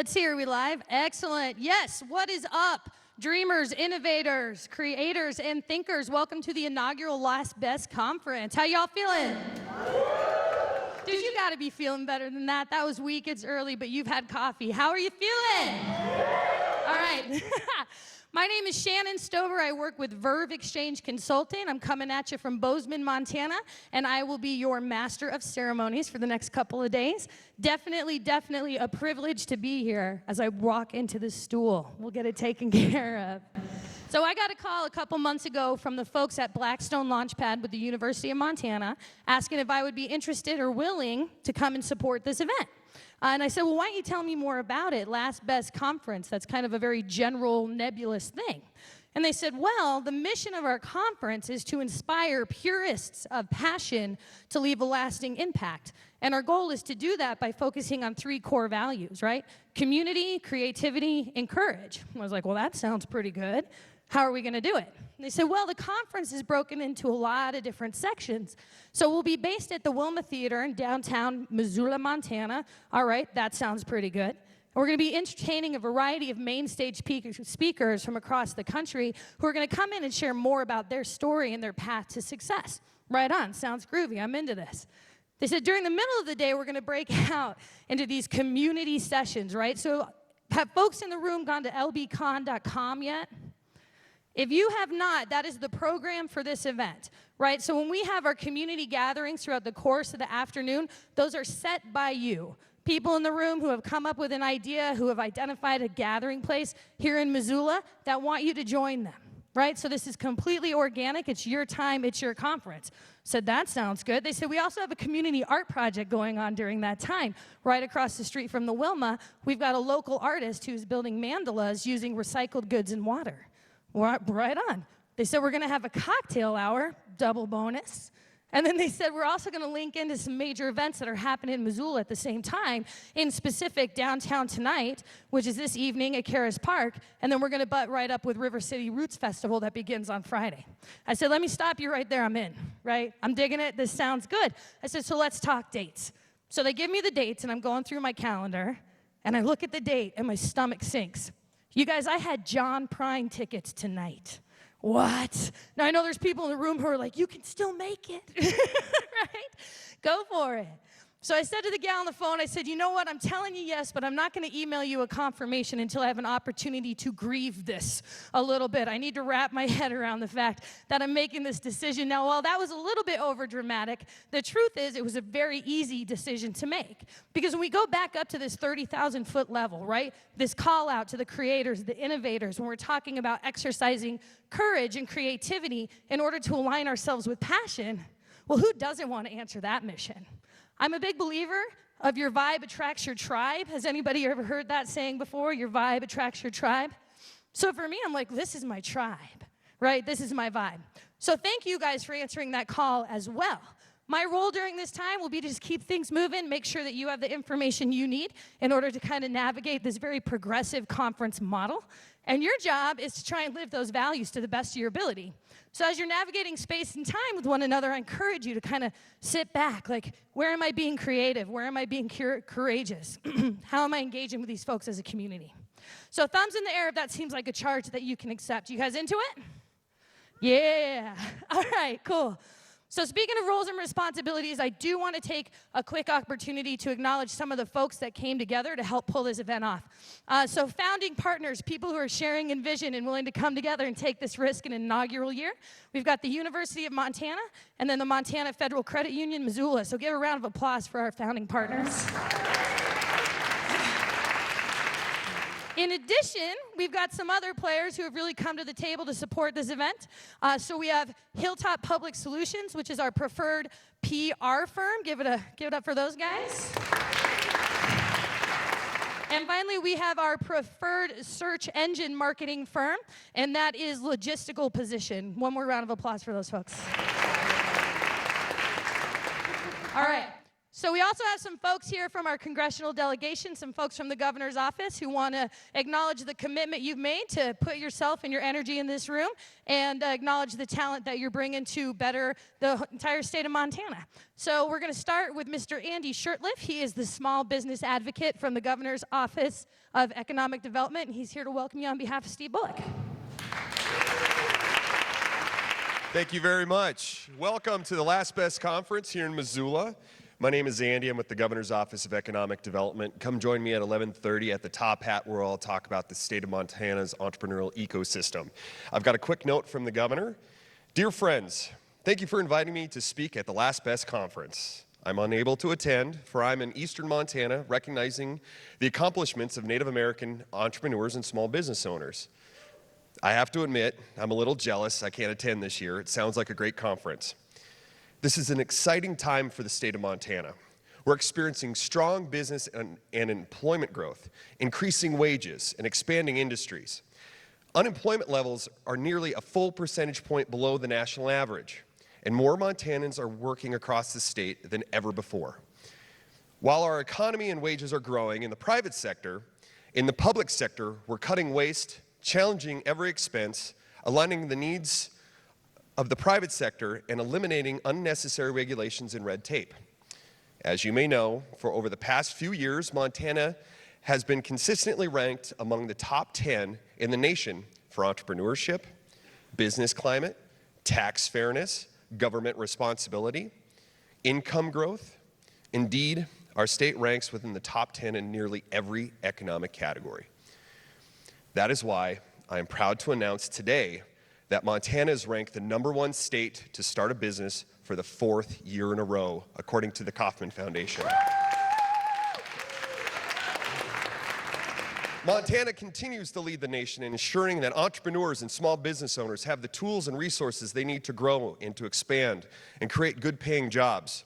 Let's see, are we live? Excellent. Yes, what is up? Dreamers, innovators, creators, and thinkers, welcome to the inaugural Last Best Conference. How y'all feeling? Dude, you gotta be feeling better than that. That was weak, it's early, but you've had coffee. How are you feeling? All right. My name is Shannon Stover. I work with Verve Exchange Consulting. I'm coming at you from Bozeman, Montana, and I will be your master of ceremonies for the next couple of days. Definitely a privilege to be here as I walk into the stool. We'll get it taken care of. So I got a call a couple months ago from the folks at Blackstone Launchpad with the University of Montana asking if I would be interested or willing to come and support this event. And I said, well, why don't you tell me more about it? Last Best Conference, that's kind of a very general, nebulous thing. And they said, well, the mission of our conference is to inspire purists of passion to leave a lasting impact. And our goal is to do that by focusing on 3 core values, right? Community, creativity, and courage. I was like, well, that sounds pretty good. How are we going to do it? And they said, well, the conference is broken into a lot of different sections. So we'll be based at the Wilma Theater in downtown Missoula, Montana. All right, that sounds pretty good. We're going to be entertaining a variety of main stage speakers from across the country who are going to come in and share more about their story and their path to success. Right on, sounds groovy, I'm into this. They said during the middle of the day, we're going to break out into these community sessions, right? So have folks in the room gone to lbcon.com yet? If you have not, that is the program for this event, right? So when we have our community gatherings throughout the course of the afternoon, those are set by you. People in the room who have come up with an idea, who have identified a gathering place here in Missoula that want you to join them, right? So this is completely organic. It's your time. It's your conference. Said, that sounds good. They said, we also have a community art project going on during that time. Right across the street from the Wilma, we've got a local artist who's building mandalas using recycled goods and water. Right on. They said we're going to have a cocktail hour, double bonus. And then they said we're also going to link into some major events that are happening in Missoula at the same time, in specific downtown tonight, which is this evening at Caras Park, and then we're going to butt right up with River City Roots Festival that begins on Friday. I said, let me stop you right there, I'm in, right? I'm digging it, this sounds good. I said, so let's talk dates. So they give me the dates, and I'm going through my calendar, and I look at the date, and my stomach sinks. You guys, I had John Prine tickets tonight. What? Now, I know there's people in the room who are like, you can still make it, right? Go for it. So I said to the gal on the phone, I said, you know what, I'm telling you yes, but I'm not going to email you a confirmation until I have an opportunity to grieve this a little bit. I need to wrap my head around the fact that I'm making this decision. Now, while that was a little bit over dramatic, the truth is it was a very easy decision to make. Because when we go back up to this 30,000-foot level, right, this call out to the creators, the innovators, when we're talking about exercising courage and creativity in order to align ourselves with passion, well, who doesn't want to answer that mission? I'm a big believer of your vibe attracts your tribe. Has anybody ever heard that saying before? Your vibe attracts your tribe. So for me, I'm like, this is my tribe, right? This is my vibe. So thank you guys for answering that call as well. My role during this time will be to just keep things moving, make sure that you have the information you need in order to kind of navigate this very progressive conference model. And your job is to try and live those values to the best of your ability. So as you're navigating space and time with one another, I encourage you to kind of sit back, like, where am I being creative? Where am I being courageous? How am I engaging with these folks as a community? So thumbs in the air if that seems like a charge that you can accept. You guys into it? Yeah. All right, cool. So speaking of roles and responsibilities, I do want to take a quick opportunity to acknowledge some of the folks that came together to help pull this event off. So founding partners, people who are sharing in vision and willing to come together and take this risk in an inaugural year. We've got the University of Montana and then the Montana Federal Credit Union, Missoula. So give a round of applause for our founding partners. In addition, we've got some other players who have really come to the table to support this event. So we have Hilltop Public Solutions, which is our preferred PR firm. Give it up for those guys. And finally, we have our preferred search engine marketing firm, and that is Logistical Position. One more round of applause for those folks. All right. So we also have some folks here from our congressional delegation, some folks from the governor's office who want to acknowledge the commitment you've made to put yourself and your energy in this room and acknowledge the talent that you're bringing to better the entire state of Montana. So we're going to start with Mr. Andy Shurtleff. He is the small business advocate from the governor's office of economic development, and he's here to welcome you on behalf of Steve Bullock. Thank you very much. Welcome to the Last Best Conference here in Missoula. My name is Andy. I'm with the Governor's Office of Economic Development. Come join me at 11:30 at the Top Hat, where I'll talk about the state of Montana's entrepreneurial ecosystem. I've got a quick note from the governor. Dear friends, thank you for inviting me to speak at the Last Best Conference. I'm unable to attend, for I'm in eastern Montana, recognizing the accomplishments of Native American entrepreneurs and small business owners. I have to admit, I'm a little jealous I can't attend this year. It sounds like a great conference. This is an exciting time for the state of Montana. We're experiencing strong business and employment growth, increasing wages, and expanding industries. Unemployment levels are nearly a full percentage point below the national average, and more Montanans are working across the state than ever before. While our economy and wages are growing in the private sector, in the public sector, we're cutting waste, challenging every expense, aligning the needs of the private sector, and eliminating unnecessary regulations and red tape. As you may know, for over the past few years, Montana has been consistently ranked among the top 10 in the nation for entrepreneurship, business climate, tax fairness, government responsibility, income growth. Indeed, our state ranks within the top 10 in nearly every economic category. That is why I am proud to announce today that Montana is ranked the #1 state to start a business for the 4th year in a row, according to the Kauffman Foundation. Montana continues to lead the nation in ensuring that entrepreneurs and small business owners have the tools and resources they need to grow and to expand and create good-paying jobs,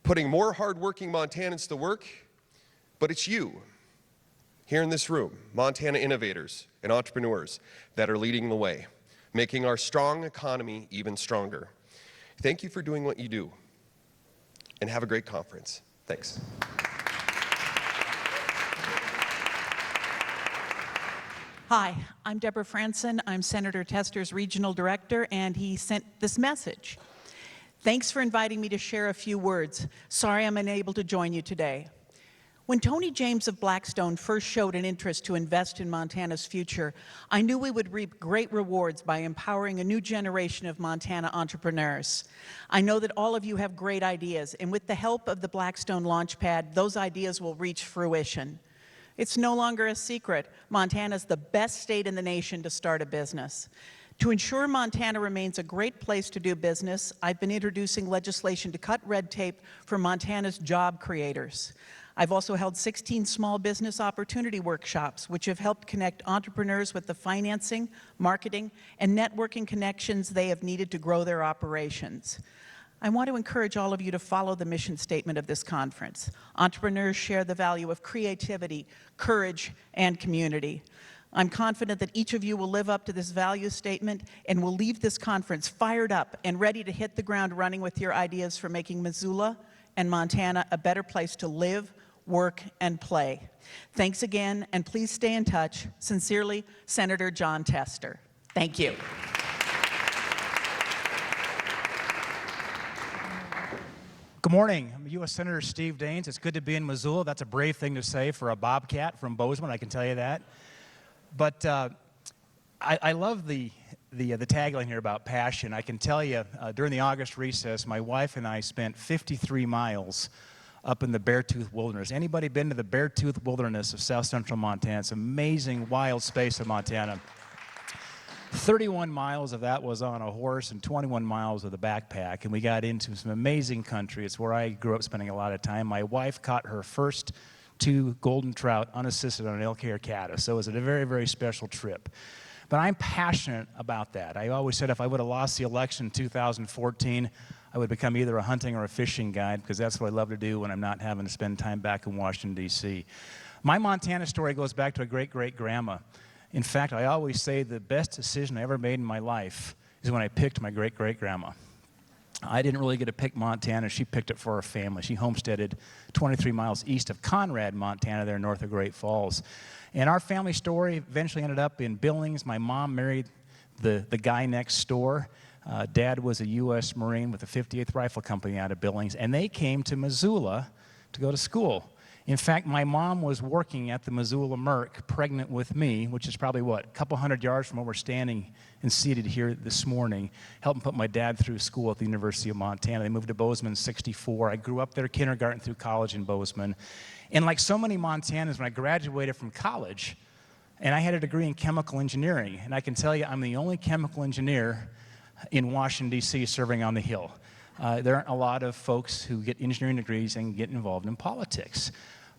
putting more hard-working Montanans to work. But it's you, here in this room, Montana innovators and entrepreneurs, that are leading the way, making our strong economy even stronger. Thank you for doing what you do, and have a great conference. Thanks. Hi, I'm Deborah Franson. I'm Senator Tester's regional director, and he sent this message. Thanks for inviting me to share a few words. Sorry I'm unable to join you today. When Tony James of Blackstone first showed an interest to invest in Montana's future, I knew we would reap great rewards by empowering a new generation of Montana entrepreneurs. I know that all of you have great ideas, and with the help of the Blackstone Launchpad, those ideas will reach fruition. It's no longer a secret. Montana's the best state in the nation to start a business. To ensure Montana remains a great place to do business, I've been introducing legislation to cut red tape for Montana's job creators. I've also held 16 small business opportunity workshops, which have helped connect entrepreneurs with the financing, marketing, and networking connections they have needed to grow their operations. I want to encourage all of you to follow the mission statement of this conference. Entrepreneurs share the value of creativity, courage, and community. I'm confident that each of you will live up to this value statement and will leave this conference fired up and ready to hit the ground running with your ideas for making Missoula and Montana a better place to live, work, and play. Thanks again, and please stay in touch. Sincerely, Senator Jon Tester. Thank you. Good morning. I'm U.S. Senator Steve Daines. It's good to be in Missoula. That's a brave thing to say for a Bobcat from Bozeman, I can tell you that. But I love the tagline here about passion. I can tell you, during the August recess, my wife and I spent 53 miles up in the Beartooth Wilderness. Anybody been to the Beartooth Wilderness of south central Montana? It's an amazing wild space of Montana. 31 miles of that was on a horse and 21 miles with a backpack, and we got into some amazing country. It's where I grew up spending a lot of time. My wife caught her first 2 golden trout unassisted on an elk hair caddis, so it was a very, very special trip. But I'm passionate about that. I always said if I would have lost the election in 2014, I would become either a hunting or a fishing guide, because that's what I love to do when I'm not having to spend time back in Washington, D.C. My Montana story goes back to a great-great-grandma. In fact, I always say the best decision I ever made in my life is when I picked my great-great-grandma. I didn't really get to pick Montana. She picked it for our family. She homesteaded 23 miles east of Conrad, Montana, there north of Great Falls. And our family story eventually ended up in Billings. My mom married the guy next door. Dad was a U.S. Marine with the 58th Rifle Company out of Billings, and they came to Missoula to go to school. In fact, my mom was working at the Missoula Merc, pregnant with me, which is probably, a couple hundred yards from where we're standing and seated here this morning, helping put my dad through school at the University of Montana. They moved to Bozeman in '64. I grew up there, kindergarten through college in Bozeman. And like so many Montanans, when I graduated from college, and I had a degree in chemical engineering, and I can tell you I'm the only chemical engineer in Washington, D.C. serving on the Hill. There aren't a lot of folks who get engineering degrees and get involved in politics.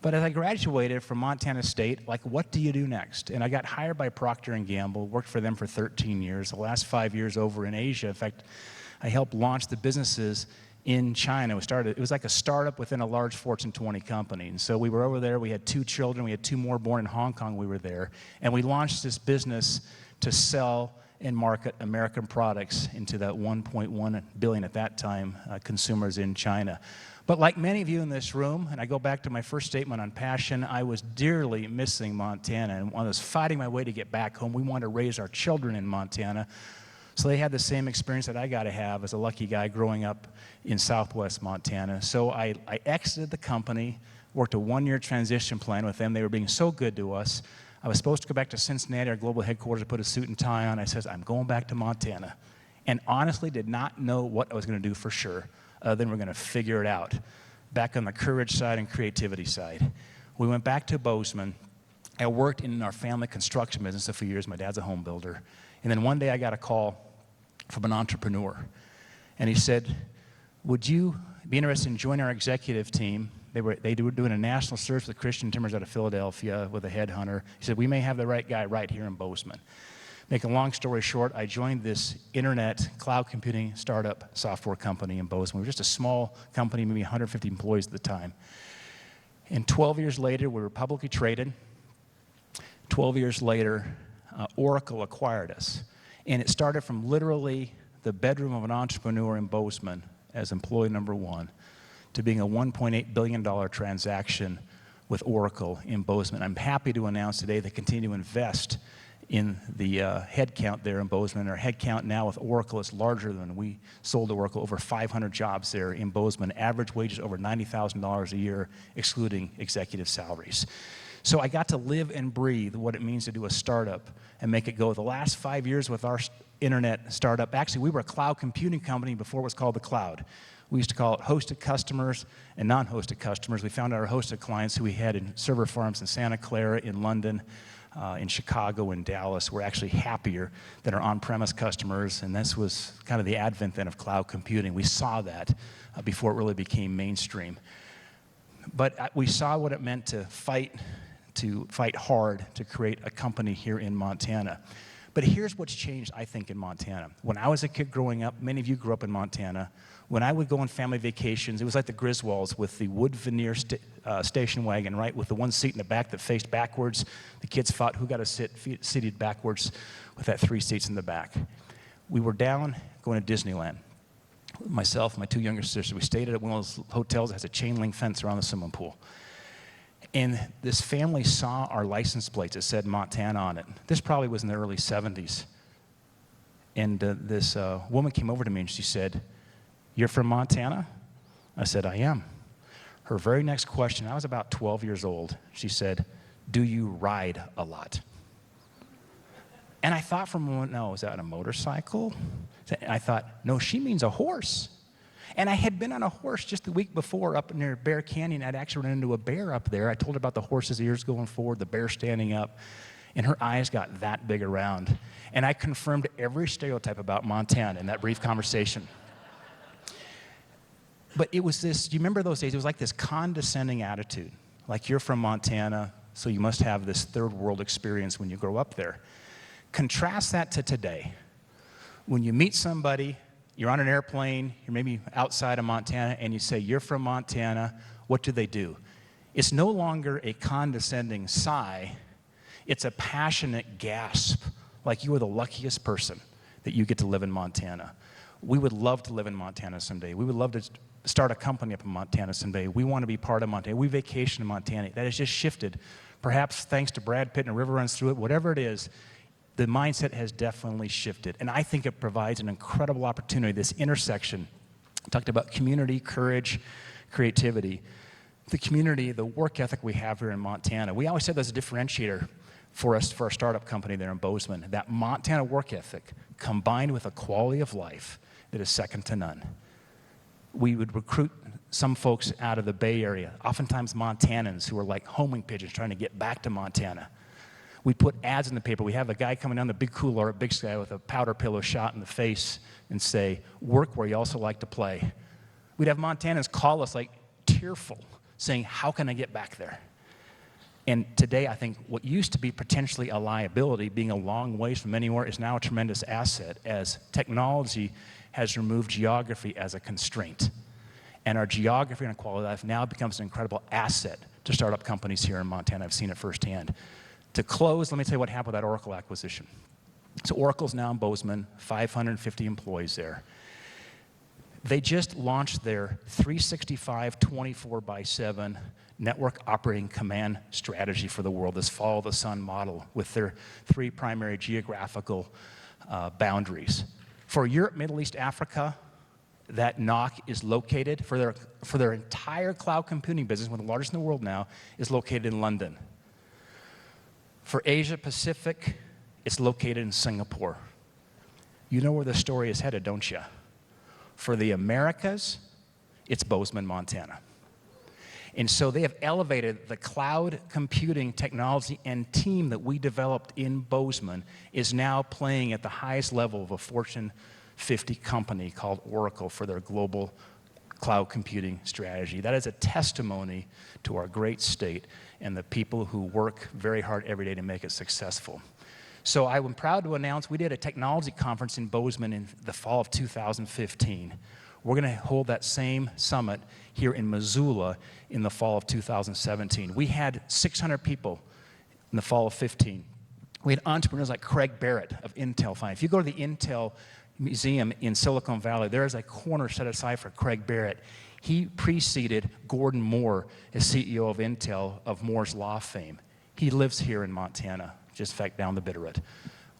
But as I graduated from Montana State, what do you do next? And I got hired by Procter & Gamble, worked for them for 13 years, the last 5 years over in Asia. In fact, I helped launch the businesses in China. It was like a startup within a large Fortune 20 company. And so we were over there, we had 2 children, we had 2 more born in Hong Kong, we were there. And we launched this business to sell and market American products into that 1.1 billion at that time consumers in China. But like many of you in this room, and I go back to my first statement on passion, I was dearly missing Montana, and I was fighting my way to get back home. We wanted to raise our children in Montana, so they had the same experience that I got to have as a lucky guy growing up in southwest Montana. So I exited the company, worked a 1-year transition plan with them. They were being so good to us. I was supposed to go back to Cincinnati, our global headquarters, to put a suit and tie on. I said, I'm going back to Montana. And honestly did not know what I was going to do for sure. Then we're going to figure it out. Back on the courage side and creativity side. We went back to Bozeman. I worked in our family construction business a few years. My dad's a home builder. And then one day I got a call from an entrepreneur. And he said, would you be interested in joining our executive team? They were doing a national search with Christian Timbers out of Philadelphia with a headhunter. He said, we may have the right guy right here in Bozeman. Make a long story short, I joined this internet cloud computing startup software company in Bozeman. We were just a small company, maybe 150 employees at the time. And 12 years later, we were publicly traded. 12 years later, Oracle acquired us. And it started from literally the bedroom of an entrepreneur in Bozeman as employee number 1 to being a $1.8 billion transaction with Oracle in Bozeman. I'm happy to announce today they continue to invest in the headcount there in Bozeman. Our headcount now with Oracle is larger than we sold to Oracle, over 500 jobs there in Bozeman, average wages over $90,000 a year, excluding executive salaries. So I got to live and breathe what it means to do a startup and make it go. The last 5 years with our internet startup, actually we were a cloud computing company before it was called the cloud. We used to call it hosted customers and non-hosted customers. We found our hosted clients who we had in server farms in Santa Clara, in London, in Chicago and Dallas were actually happier than our on-premise customers, and this was kind of the advent then of cloud computing. We saw that before it really became mainstream. But we saw what it meant to fight hard to create a company here in Montana. But here's what's changed, I think, in Montana. When I was a kid growing up, many of you grew up in Montana, when I would go on family vacations, it was like the Griswolds with the wood veneer station wagon, right, with the one seat in the back that faced backwards. The kids fought who got to sit seated backwards with that 3 seats in the back. We were down going to Disneyland. Myself and my 2 younger sisters, we stayed at one of those hotels that has a chain link fence around the swimming pool. And this family saw our license plates that said Montana on it. This probably was in the early 70s. And this woman came over to me and she said, "You're from Montana?" I said, "I am." Her very next question, I was about 12 years old, she said, "Do you ride a lot?" And I thought for a moment, no, is that a motorcycle? I thought, no, she means a horse. And I had been on a horse just the week before up near Bear Canyon. I'd actually run into a bear up there. I told her about the horse's ears going forward, the bear standing up, and her eyes got that big around. And I confirmed every stereotype about Montana in that brief conversation. But it was this, do you remember those days? It was like this condescending attitude. Like, you're from Montana, so you must have this third world experience when you grow up there. Contrast that to today. When you meet somebody, you're on an airplane, you're maybe outside of Montana, and you say, "You're from Montana," what do? It's no longer a condescending sigh, it's a passionate gasp, like you are the luckiest person that you get to live in Montana. We would love to live in Montana someday. We would love to start a company up in Montana someday. We want to be part of Montana. We vacation in Montana. That has just shifted. Perhaps thanks to Brad Pitt and a river runs through it, whatever it is, the mindset has definitely shifted. And I think it provides an incredible opportunity, this intersection. I talked about community, courage, creativity. The community, the work ethic we have here in Montana. We always said there's a differentiator for us, for our startup company there in Bozeman, that Montana work ethic combined with a quality of life that is second to none. We would recruit some folks out of the Bay Area, oftentimes Montanans who are like homing pigeons trying to get back to Montana. We'd put ads in the paper. We have a guy coming down the big cooler at Big Sky with a powder pillow shot in the face and say, work where you also like to play. We'd have Montanans call us like tearful, saying, how can I get back there? And today, I think what used to be potentially a liability, being a long ways from anywhere, is now a tremendous asset as technology has removed geography as a constraint. And our geography and our quality of life now becomes an incredible asset to startup companies here in Montana. I've seen it firsthand. To close, let me tell you what happened with that Oracle acquisition. So Oracle's now in Bozeman, 550 employees there. They just launched their 365 24/7 network operating command strategy for the world, this follow the sun model with their 3 primary geographical boundaries. For Europe, Middle East, Africa, that NOC is located, for their entire cloud computing business, one of the largest in the world now, is located in London. For Asia Pacific, it's located in Singapore. You know where the story is headed, don't you? For the Americas, it's Bozeman, Montana. And so they have elevated the cloud computing technology and team that we developed in Bozeman is now playing at the highest level of a Fortune 50 company called Oracle for their global cloud computing strategy. That is a testimony to our great state and the people who work very hard every day to make it successful. So I'm proud to announce we did a technology conference in Bozeman in the fall of 2015. We're going to hold that same summit here in Missoula in the fall of 2017. We had 600 people in the fall of 15. We had entrepreneurs like Craig Barrett of Intel. If you go to the Intel Museum in Silicon Valley, there is a corner set aside for Craig Barrett. He preceded Gordon Moore as CEO of Intel of Moore's Law fame. He lives here in Montana, just in fact down the Bitterroot.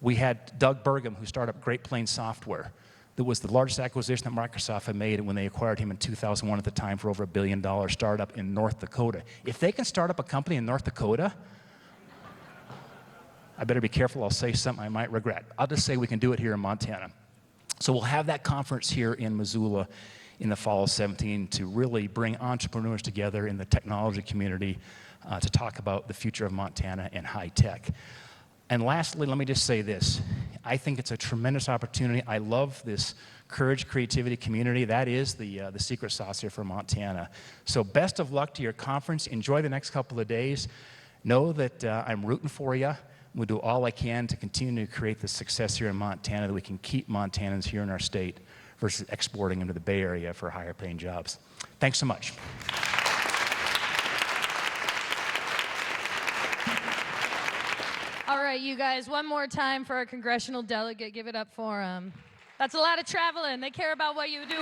We had Doug Burgum, who started up Great Plains Software. That was the largest acquisition that Microsoft had made when they acquired him in 2001 at the time for over $1 billion startup in North Dakota. If they can start up a company in North Dakota, I better be careful, I'll say something I might regret. I'll just say we can do it here in Montana. So we'll have that conference here in Missoula in the fall of 17 to really bring entrepreneurs together in the technology community to talk about the future of Montana and high tech. And lastly, let me just say this. I think it's a tremendous opportunity. I love this courage, creativity community. That is the secret sauce here for Montana. So best of luck to your conference. Enjoy the next couple of days. Know that I'm rooting for you. We'll do all I can to continue to create the success here in Montana that we can keep Montanans here in our state versus exporting them to the Bay Area for higher paying jobs. Thanks so much. All right, you guys, one more time for our congressional delegate. Give it up for him. That's a lot of traveling. They care about what you do.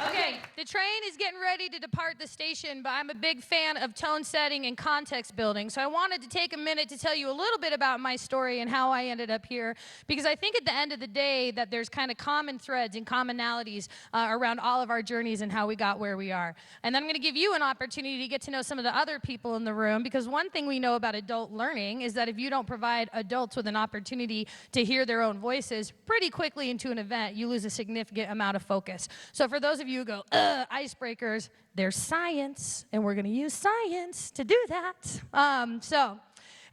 Okay, the train is getting ready to depart the station, but I'm a big fan of tone setting and context building. So I wanted to take a minute to tell you a little bit about my story and how I ended up here, because I think at the end of the day that there's kind of common threads and commonalities around all of our journeys and how we got where we are. And then I'm going to give you an opportunity to get to know some of the other people in the room, because one thing we know about adult learning is that if you don't provide adults with an opportunity to hear their own voices, pretty quickly into an event, you lose a significant amount of focus. So for those of you who go, icebreakers, there's science, and we're going to use science to do that.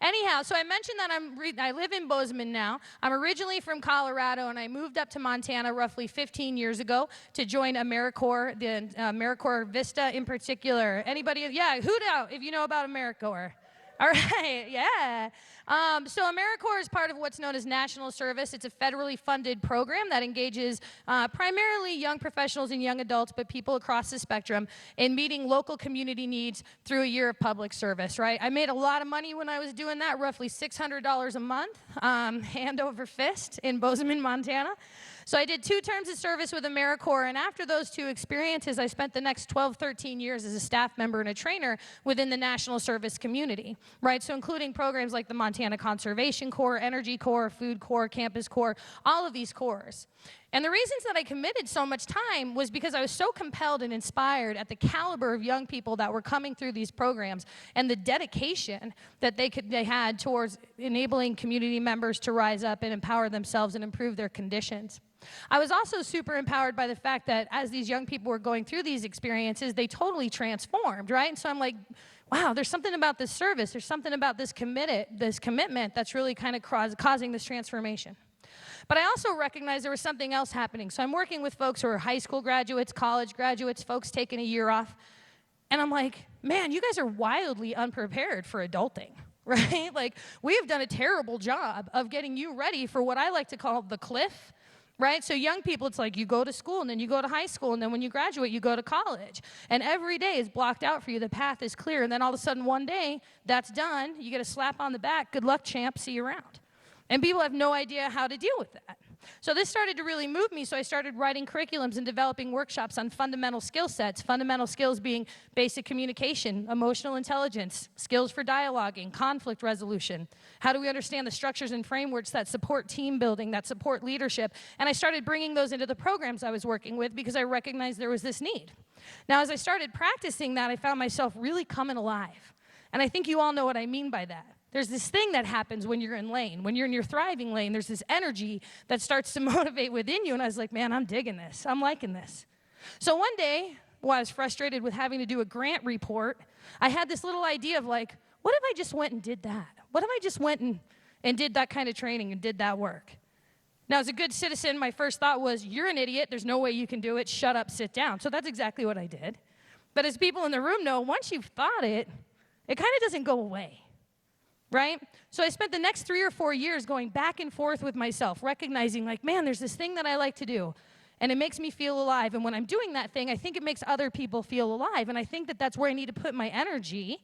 Anyhow, so I mentioned that I live in Bozeman now. I'm originally from Colorado, and I moved up to Montana roughly 15 years ago to join AmeriCorps, the AmeriCorps Vista in particular. Anybody? Yeah, who know if you know about AmeriCorps? All right, yeah. So AmeriCorps is part of what's known as National Service. It's a federally funded program that engages primarily young professionals and young adults, but people across the spectrum in meeting local community needs through a year of public service, right? I made a lot of money when I was doing that, roughly $600 a month, hand over fist in Bozeman, Montana. So I did 2 terms of service with AmeriCorps, and after those 2 experiences, I spent the next 12, 13 years as a staff member and a trainer within the National Service community, right? So including programs like the Montana Conservation Corps, Energy Corps, Food Corps, Campus Corps, all of these corps. And the reasons that I committed so much time was because I was so compelled and inspired at the caliber of young people that were coming through these programs and the dedication that they had towards enabling community members to rise up and empower themselves and improve their conditions. I was also super empowered by the fact that as these young people were going through these experiences, they totally transformed, right? And so I'm like, wow, there's something about this service, there's something about this commitment that's really kind of causing this transformation. But I also recognized there was something else happening. So I'm working with folks who are high school graduates, college graduates, folks taking a year off. And I'm like, man, you guys are wildly unprepared for adulting, right? Like, we have done a terrible job of getting you ready for what I like to call the cliff, right? So young people, it's like you go to school, and then you go to high school, and then when you graduate, you go to college. And every day is blocked out for you. The path is clear. And then all of a sudden, one day, that's done. You get a slap on the back. Good luck, champ. See you around. And people have no idea how to deal with that. So this started to really move me, so I started writing curriculums and developing workshops on fundamental skill sets, fundamental skills being basic communication, emotional intelligence, skills for dialoguing, conflict resolution. How do we understand the structures and frameworks that support team building, that support leadership? And I started bringing those into the programs I was working with because I recognized there was this need. Now, as I started practicing that, I found myself really coming alive. And I think you all know what I mean by that. There's this thing that happens when you're in lane. When you're in your thriving lane, there's this energy that starts to motivate within you. And I was like, man, I'm digging this. I'm liking this. So one day, while I was frustrated with having to do a grant report, I had this little idea of like, what if I just went and did that? What if I just went and did that kind of training and did that work? Now, as a good citizen, my first thought was, you're an idiot. There's no way you can do it. Shut up, sit down. So that's exactly what I did. But as people in the room know, once you've thought it, it kind of doesn't go away. Right? So I spent the next 3 or 4 years going back and forth with myself, recognizing like, man, there's this thing that I like to do, and it makes me feel alive. And when I'm doing that thing, I think it makes other people feel alive. And I think that that's where I need to put my energy.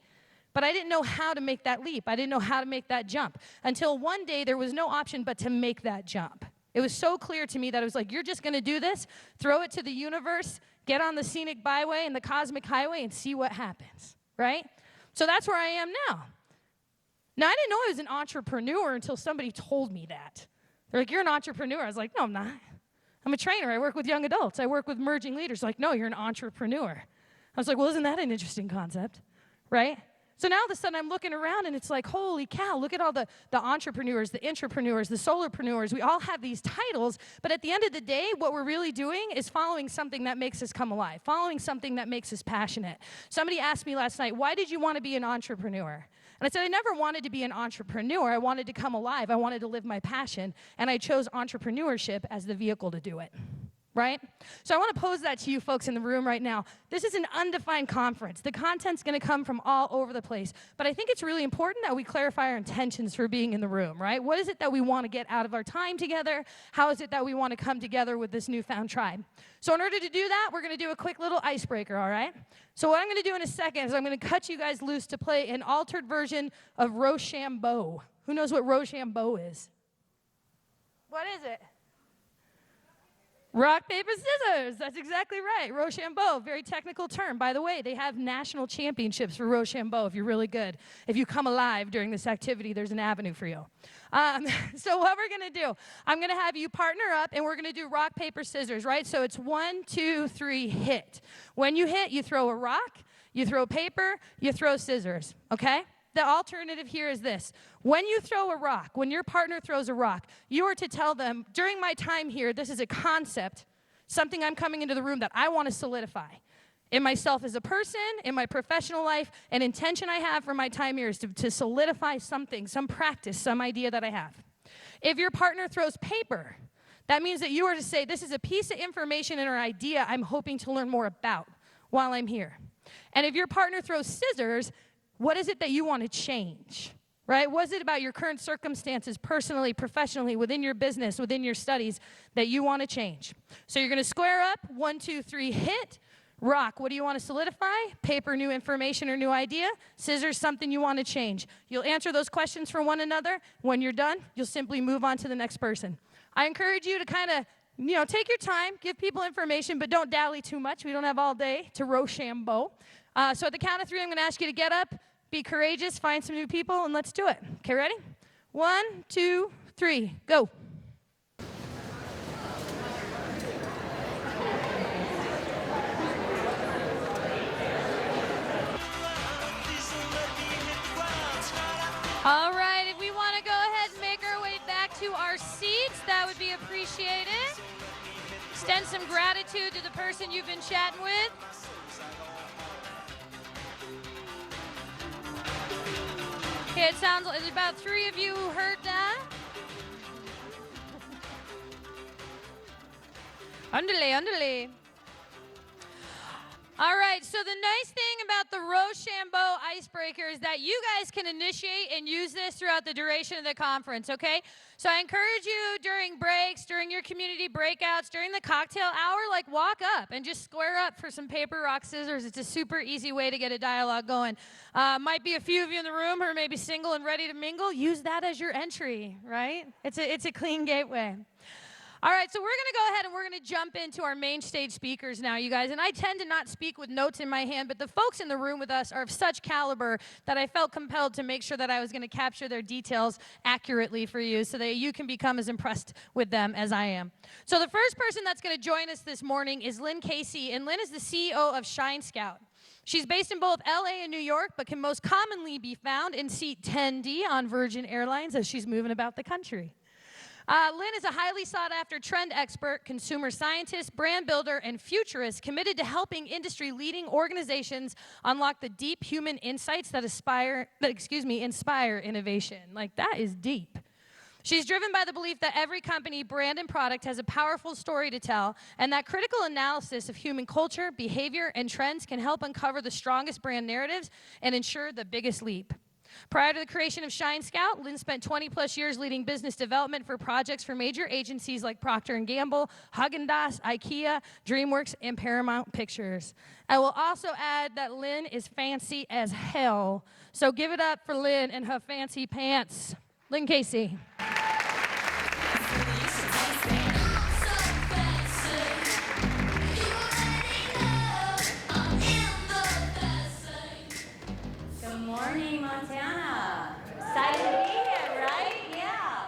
But I didn't know how to make that leap. I didn't know how to make that jump. Until one day, there was no option but to make that jump. It was so clear to me that it was like, you're just going to do this, throw it to the universe, get on the scenic byway and the cosmic highway and see what happens, right? So that's where I am now. Now, I didn't know I was an entrepreneur until somebody told me that. They're like, you're an entrepreneur. I was like, no, I'm not. I'm a trainer. I work with young adults. I work with emerging leaders. Like, no, you're an entrepreneur. I was like, well, isn't that an interesting concept, right? So now all of a sudden I'm looking around and it's like, holy cow, look at all the entrepreneurs, the intrapreneurs, the solopreneurs. We all have these titles, but at the end of the day, what we're really doing is following something that makes us come alive, following something that makes us passionate. Somebody asked me last night, why did you want to be an entrepreneur? And I said, I never wanted to be an entrepreneur. I wanted to come alive. I wanted to live my passion. And I chose entrepreneurship as the vehicle to do it, right? So I want to pose that to you folks in the room right now. This is an undefined conference. The content's going to come from all over the place. But I think it's really important that we clarify our intentions for being in the room, right? What is it that we want to get out of our time together? How is it that we want to come together with this newfound tribe? So in order to do that, we're going to do a quick little icebreaker, all right? So what I'm going to do in a second is I'm going to cut you guys loose to play an altered version of Rochambeau. Who knows what Rochambeau is? What is it? Rock, paper, scissors. That's exactly right. Rochambeau, very technical term. By the way, they have national championships for Rochambeau if you're really good. If you come alive during this activity, there's an avenue for you. So what we're going to do, I'm going to have you partner up, and we're going to do rock, paper, scissors, right? So it's 1, 2, 3, hit. When you hit, you throw a rock, you throw paper, you throw scissors, okay? The alternative here is this. When you throw a rock, when your partner throws a rock, you are to tell them, during my time here, this is a concept, something I'm coming into the room that I want to solidify. In myself as a person, in my professional life, an intention I have for my time here is to solidify something, some practice, some idea that I have. If your partner throws paper, that means that you are to say, this is a piece of information and or idea I'm hoping to learn more about while I'm here. And if your partner throws scissors, what is it that you want to change, right? Was it about your current circumstances, personally, professionally, within your business, within your studies, that you want to change? So you're going to square up, 1, 2, 3, hit. Rock, what do you want to solidify? Paper, new information or new idea. Scissors, something you want to change. You'll answer those questions for one another. When you're done, you'll simply move on to the next person. I encourage you to kind of, take your time, give people information, but don't dally too much. We don't have all day to Rochambeau. So at the count of 3, I'm going to ask you to get up, be courageous, find some new people, and let's do it. Okay, ready? 1, 2, 3, go. All right, if we want to go ahead and make our way back to our seats, that would be appreciated. Extend some gratitude to the person you've been chatting with. Okay, it sounds like there's about 3 of you who heard that. Underlay. All right, so the nice thing about the Rochambeau icebreaker is that you guys can initiate and use this throughout the duration of the conference, okay? So I encourage you during breaks, during your community breakouts, during the cocktail hour, walk up and just square up for some paper, rock, scissors. It's a super easy way to get a dialogue going. Might be a few of you in the room who are maybe single and ready to mingle. Use that as your entry, right? It's a clean gateway. All right, so we're going to go ahead and we're going to jump into our main stage speakers now, you guys. And I tend to not speak with notes in my hand, but the folks in the room with us are of such caliber that I felt compelled to make sure that I was going to capture their details accurately for you so that you can become as impressed with them as I am. So the first person that's going to join us this morning is Lynn Casey, and Lynn is the CEO of Shine Scout. She's based in both LA and New York, but can most commonly be found in seat 10D on Virgin Airlines as she's moving about the country. Lynn is a highly sought-after trend expert, consumer scientist, brand builder, and futurist committed to helping industry-leading organizations unlock the deep human insights that inspire innovation. That is deep. She's driven by the belief that every company, brand, and product has a powerful story to tell, and that critical analysis of human culture, behavior, and trends can help uncover the strongest brand narratives and ensure the biggest leap. Prior to the creation of Shine Scout, Lynn spent 20-plus years leading business development for projects for major agencies like Procter & Gamble, Häagen-Dazs, IKEA, DreamWorks, and Paramount Pictures. I will also add that Lynn is fancy as hell, so give it up for Lynn and her fancy pants. Lynn Casey. Morning, Montana. Excited to be here, right? Yeah.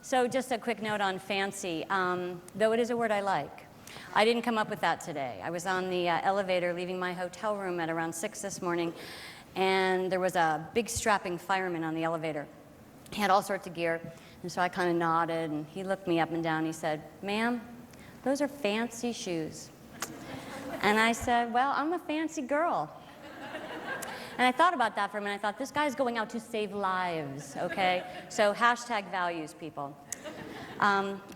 So just a quick note on fancy. Though it is a word I like, I didn't come up with that today. I was on the elevator leaving my hotel room at around 6 this morning, and there was a big strapping fireman on the elevator. He had all sorts of gear, and so I kind of nodded, and he looked me up and down. He said, "Ma'am, those are fancy shoes." And I said, "Well, I'm a fancy girl." And I thought about that for a minute. I thought, this guy's going out to save lives, okay? So #values, people.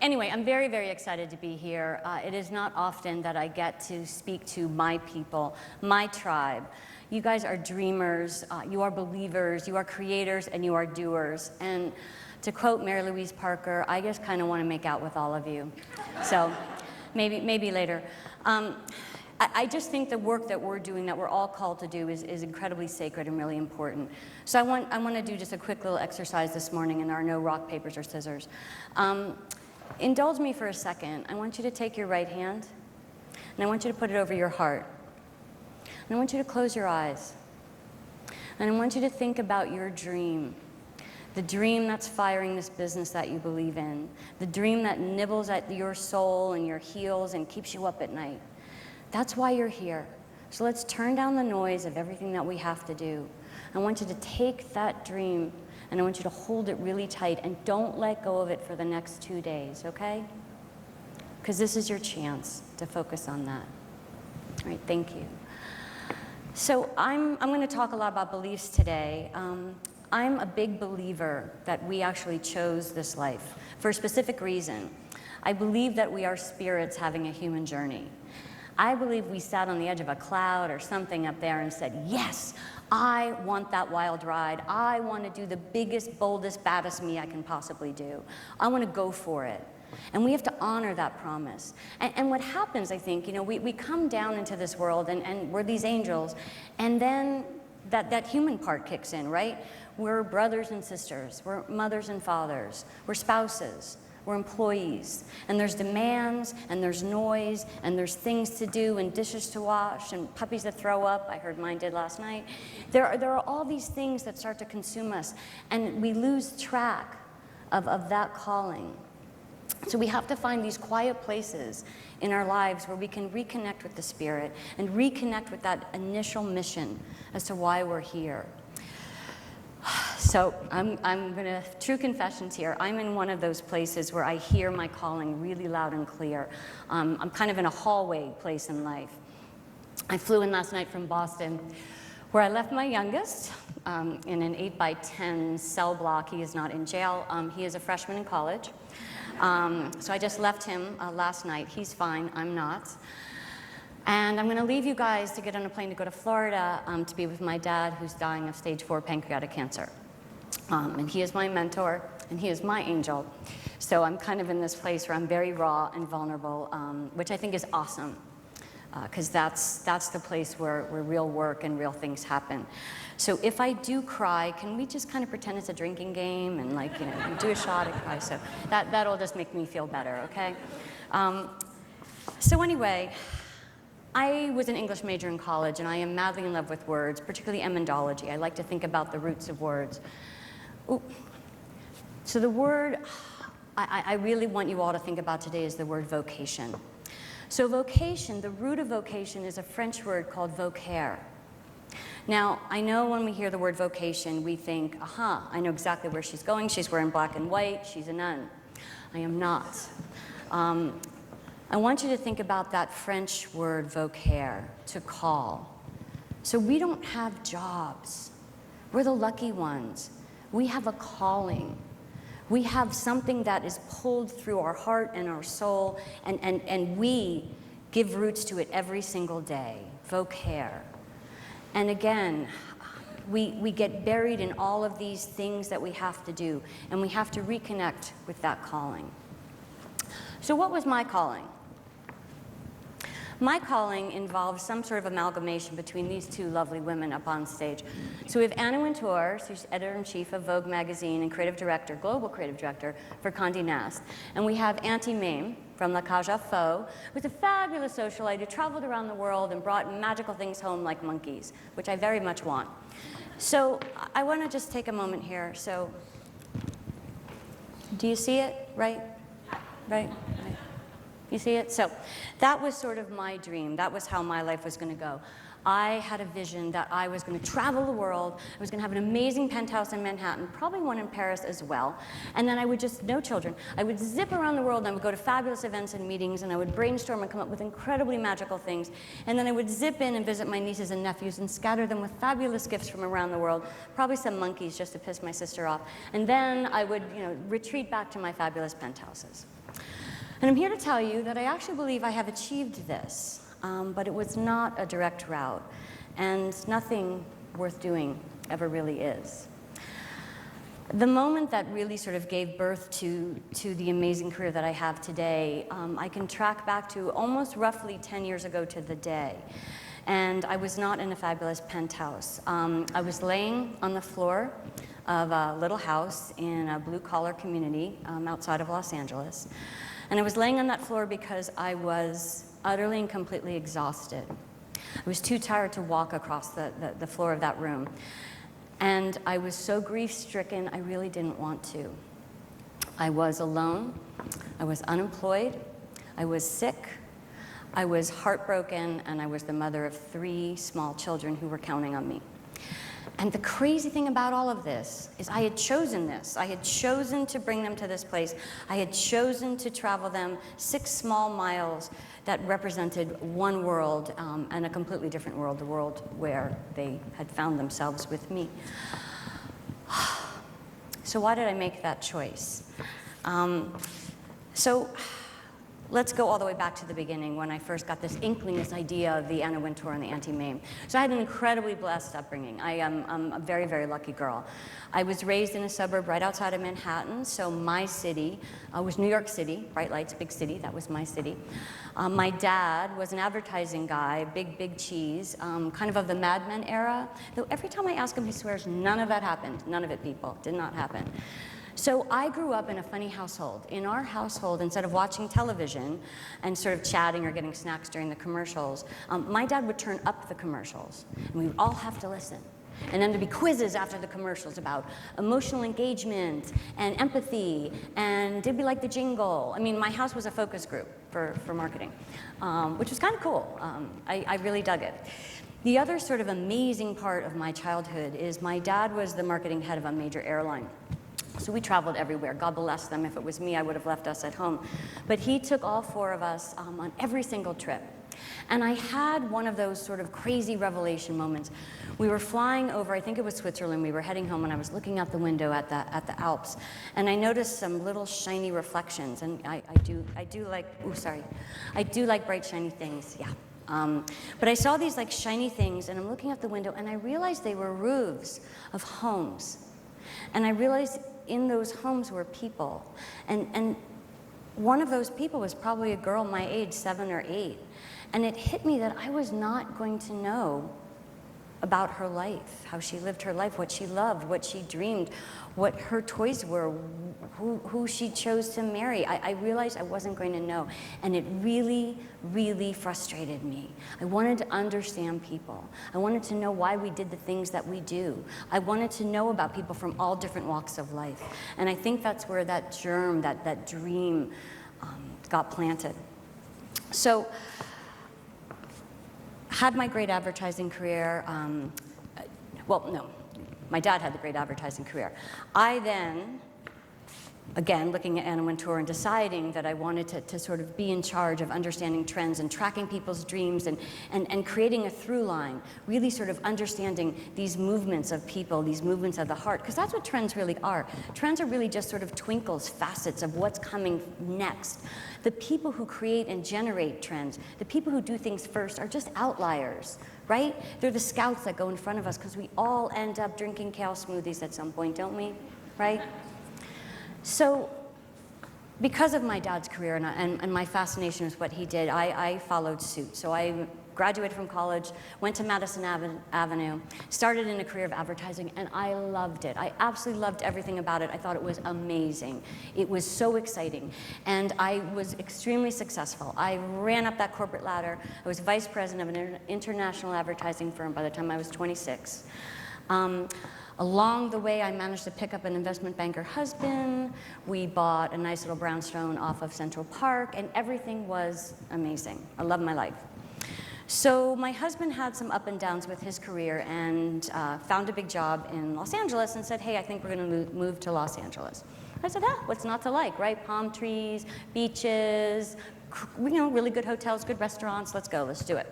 Anyway, I'm very, very excited to be here. It is not often that I get to speak to my people, my tribe. You guys are dreamers, you are believers, you are creators, and you are doers. And to quote Mary Louise Parker, I just kind of want to make out with all of you. So maybe later. I just think the work that we're doing, that we're all called to do, is incredibly sacred and really important. So I want to do just a quick little exercise this morning, and there are no rock, papers, or scissors. Indulge me for a second. I want you to take your right hand, and I want you to put it over your heart. And I want you to close your eyes. And I want you to think about your dream. The dream that's firing this business that you believe in. The dream that nibbles at your soul and your heels and keeps you up at night. That's why you're here. So let's turn down the noise of everything that we have to do. I want you to take that dream and I want you to hold it really tight and don't let go of it for the next 2 days, okay? Because this is your chance to focus on that. All right, thank you. So I'm going to talk a lot about beliefs today. I'm a big believer that we actually chose this life for a specific reason. I believe that we are spirits having a human journey. I believe we sat on the edge of a cloud or something up there and said, yes, I want that wild ride. I want to do the biggest, boldest, baddest me I can possibly do. I want to go for it. And we have to honor that promise. And what happens, I think, we come down into this world and we're these angels, and then that human part kicks in, right? We're brothers and sisters, we're mothers and fathers, we're spouses, we're employees, and there's demands, and there's noise, and there's things to do, and dishes to wash, and puppies that throw up. I heard mine did last night. There are all these things that start to consume us, and we lose track of that calling. So we have to find these quiet places in our lives where we can reconnect with the Spirit and reconnect with that initial mission as to why we're here. So I'm gonna, true confessions here, I'm in one of those places where I hear my calling really loud and clear. I'm kind of in a hallway place in life. I flew in last night from Boston, where I left my youngest in an 8x10 cell block. He is not in jail. He is a freshman in college. So I just left him last night. He's fine, I'm not. And I'm gonna leave you guys to get on a plane to go to Florida to be with my dad, who's dying of stage 4 pancreatic cancer. And he is my mentor, and he is my angel. So I'm kind of in this place where I'm very raw and vulnerable, which I think is awesome, because that's the place where real work and real things happen. So if I do cry, can we just kind of pretend it's a drinking game and you do a shot and cry? So that'll just make me feel better, okay? So anyway, I was an English major in college, and I am madly in love with words, particularly emendology. I like to think about the roots of words. Ooh. So the word I really want you all to think about today is the word vocation. So vocation, the root of vocation is a French word called vocaire. Now, I know when we hear the word vocation, we think, aha, I know exactly where she's going. She's wearing black and white. She's a nun. I am not. I want you to think about that French word vocaire, to call. So we don't have jobs. We're the lucky ones. We have a calling. We have something that is pulled through our heart and our soul, and we give roots to it every single day, vocaire. And again, we get buried in all of these things that we have to do, and we have to reconnect with that calling. So what was my calling? My calling involves some sort of amalgamation between these two lovely women up on stage. So we have Anna Wintour, who's editor-in-chief of Vogue magazine and creative director, global creative director for Condé Nast. And we have Auntie Mame from La Cage aux Folles, who's a fabulous socialite who traveled around the world and brought magical things home like monkeys, which I very much want. So I want to just take a moment here. So do you see it? Right? Right? You see it? So that was sort of my dream. That was how my life was going to go. I had a vision that I was going to travel the world. I was going to have an amazing penthouse in Manhattan, probably one in Paris as well. And then I would just, no children, I would zip around the world, and I would go to fabulous events and meetings, and I would brainstorm and come up with incredibly magical things. And then I would zip in and visit my nieces and nephews and scatter them with fabulous gifts from around the world, probably some monkeys just to piss my sister off. And then I would, retreat back to my fabulous penthouses. And I'm here to tell you that I actually believe I have achieved this, but it was not a direct route, and nothing worth doing ever really is. The moment that really sort of gave birth to the amazing career that I have today, I can track back to almost roughly 10 years ago to the day. And I was not in a fabulous penthouse. I was laying on the floor of a little house in a blue-collar community outside of Los Angeles. And I was laying on that floor because I was utterly and completely exhausted. I was too tired to walk across the floor of that room. And I was so grief-stricken, I really didn't want to. I was alone, I was unemployed, I was sick, I was heartbroken, and I was the mother of 3 small children who were counting on me. And the crazy thing about all of this is I had chosen this. I had chosen to bring them to this place. I had chosen to travel them 6 small miles that represented one world and a completely different world, the world where they had found themselves with me. So why did I make that choice? So let's go all the way back to the beginning when I first got this inkling, this idea of the Anna Wintour and the Auntie Mame. So I had an incredibly blessed upbringing. I'm a very, very lucky girl. I was raised in a suburb right outside of Manhattan, so my city was New York City, bright lights, big city, that was my city. My dad was an advertising guy, big cheese, kind of the Mad Men era, though every time I ask him, he swears none of that happened. None of it, people, did not happen. So I grew up in a funny household. In our household, instead of watching television and sort of chatting or getting snacks during the commercials, my dad would turn up the commercials, and we would all have to listen. And then there'd be quizzes after the commercials about emotional engagement and empathy, and did we like the jingle? I mean, my house was a focus group for marketing, which was kind of cool. I really dug it. The other sort of amazing part of my childhood is my dad was the marketing head of a major airline. So we traveled everywhere. God bless them. If it was me, I would have left us at home. But he took all four of us on every single trip. And I had one of those sort of crazy revelation moments. We were flying over, I think it was Switzerland. We were heading home, and I was looking out the window at the Alps, and I noticed some little shiny reflections. And I do like bright shiny things. Yeah. But I saw these like shiny things, and I'm looking out the window, and I realized they were roofs of homes. And I realized in those homes were people. And one of those people was probably a girl my age, 7 or 8. And it hit me that I was not going to know about her life, how she lived her life, what she loved, what she dreamed, what her toys were, who she chose to marry. I realized I wasn't going to know, and it really, really frustrated me. I wanted to understand people. I wanted to know why we did the things that we do. I wanted to know about people from all different walks of life, and I think that's where that germ, that dream got planted. So, had my great advertising career, well, no, my dad had the great advertising career. I then, again, looking at Anna Wintour and deciding that I wanted to sort of be in charge of understanding trends and tracking people's dreams and creating a through line, really sort of understanding these movements of people, these movements of the heart, because that's what trends really are. Trends are really just sort of twinkles, facets of what's coming next. The people who create and generate trends, the people who do things first are just outliers, right? They're the scouts that go in front of us because we all end up drinking kale smoothies at some point, don't we? Right? So because of my dad's career and my fascination with what he did, I followed suit. So I graduated from college, went to Madison Avenue, started in a career of advertising, and I loved it. I absolutely loved everything about it. I thought it was amazing. It was so exciting. And I was extremely successful. I ran up that corporate ladder. I was vice president of an international advertising firm by the time I was 26. Along the way, I managed to pick up an investment banker husband. We bought a nice little brownstone off of Central Park, and everything was amazing. I loved my life. So my husband had some up and downs with his career and found a big job in Los Angeles and said, hey, I think we're going to move to Los Angeles. I said, what's not to like, right? Palm trees, beaches, really good hotels, good restaurants. Let's go, let's do it.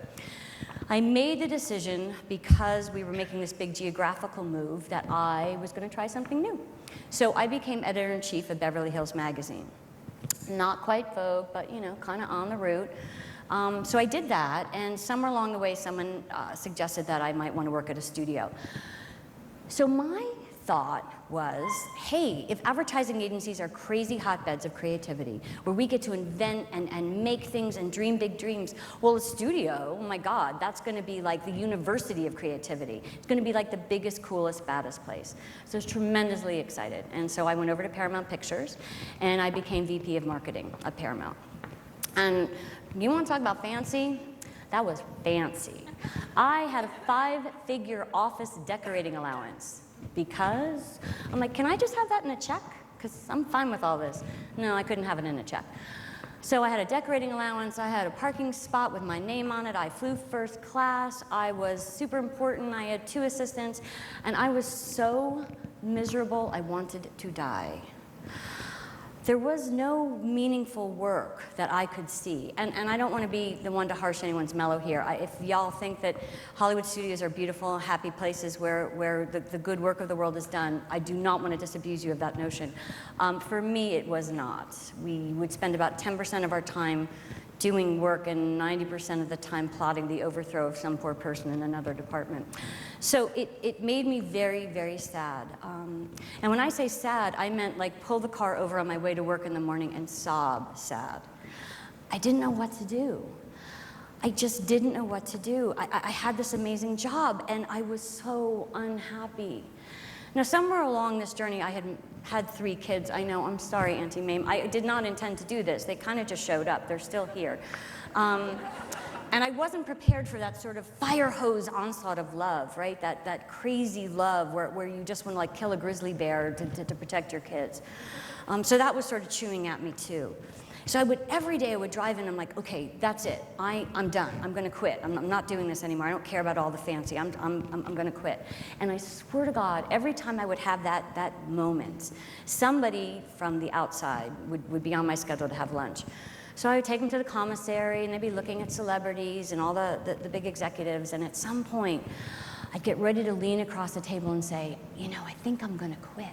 I made the decision because we were making this big geographical move that I was going to try something new. So I became editor-in-chief of Beverly Hills Magazine. Not quite Vogue, but kind of on the route. So I did that, and somewhere along the way, someone suggested that I might want to work at a studio. So my thought was, hey, if advertising agencies are crazy hotbeds of creativity, where we get to invent and make things and dream big dreams, well, a studio, oh my God, that's going to be like the university of creativity. It's going to be like the biggest, coolest, baddest place. So I was tremendously excited. And so I went over to Paramount Pictures, and I became VP of Marketing at Paramount. And you want to talk about fancy? That was fancy. I had a 5-figure office decorating allowance because I'm like, can I just have that in a check? Because I'm fine with all this. No, I couldn't have it in a check. So I had a decorating allowance. I had a parking spot with my name on it. I flew first class. I was super important. I had 2 assistants. And I was so miserable, I wanted to die. there was no meaningful work that I could see. And I don't want to be the one to harsh anyone's mellow here. If y'all think that Hollywood studios are beautiful, happy places where the good work of the world is done, I do not want to disabuse you of that notion. For me, it was not. We would spend about 10% of our time doing work and 90% of the time plotting the overthrow of some poor person in another department. So it made me very, very sad. And when I say sad, I meant like pull the car over on my way to work in the morning and sob sad. I didn't know what to do. I just didn't know what to do. I had this amazing job and I was so unhappy. Now, somewhere along this journey, I had 3 kids. I know, I'm sorry, Auntie Mame. I did not intend to do this. They kind of just showed up. They're still here. And I wasn't prepared for that sort of fire hose onslaught of love, right? That crazy love where you just want to like kill a grizzly bear to protect your kids. So that was sort of chewing at me too. So every day I would drive in, I'm like, okay, that's it. I'm done. I'm gonna quit. I'm not doing this anymore. I don't care about all the fancy. I'm gonna quit. And I swear to God, every time I would have that moment, somebody from the outside would be on my schedule to have lunch. So I would take them to the commissary and they'd be looking at celebrities and all the big executives, and at some point, I'd get ready to lean across the table and say, you know, I think I'm gonna quit.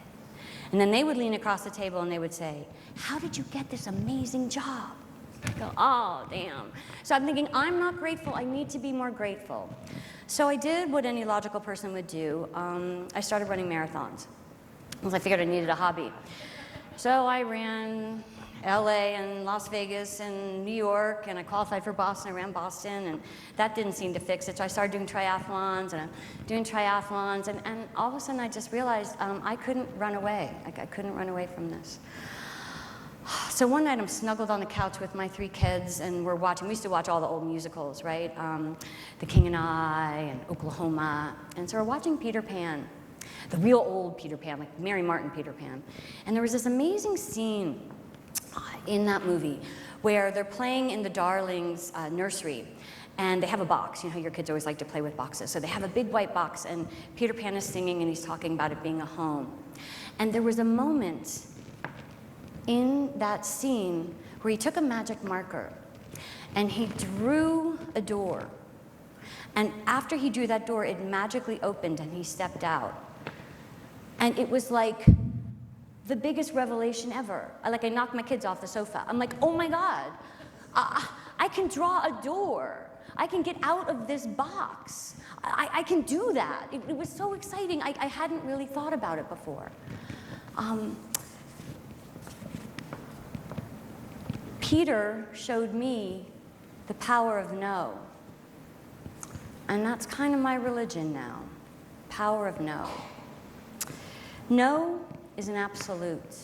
And then they would lean across the table and they would say, how did you get this amazing job? I go, oh, damn. So I'm thinking, I'm not grateful, I need to be more grateful. So I did what any logical person would do. I started running marathons, because I figured I needed a hobby. So I ran LA and Las Vegas and New York, and I qualified for Boston. I ran Boston, and that didn't seem to fix it. So I started doing triathlons, and I'm doing triathlons, and all of a sudden I just realized I couldn't run away. I couldn't run away from this. So one night I'm snuggled on the couch with my 3 kids, and we're watching. We used to watch all the old musicals, right? The King and I, and Oklahoma, and so we're watching Peter Pan, the real old Peter Pan, like Mary Martin Peter Pan. And there was this amazing scene in that movie where they're playing in the Darlings nursery, and they have a box. You know how your kids always like to play with boxes. So they have a big white box, and Peter Pan is singing, and he's talking about it being a home. And there was a moment in that scene where he took a magic marker and he drew a door. And after he drew that door, it magically opened and he stepped out. And it was like the biggest revelation ever. I knocked my kids off the sofa. I'm like, oh my God, I can draw a door. I can get out of this box. I can do that. It was so exciting. I hadn't really thought about it before. Peter showed me the power of no. And that's kind of my religion now. Power of no. No is an absolute.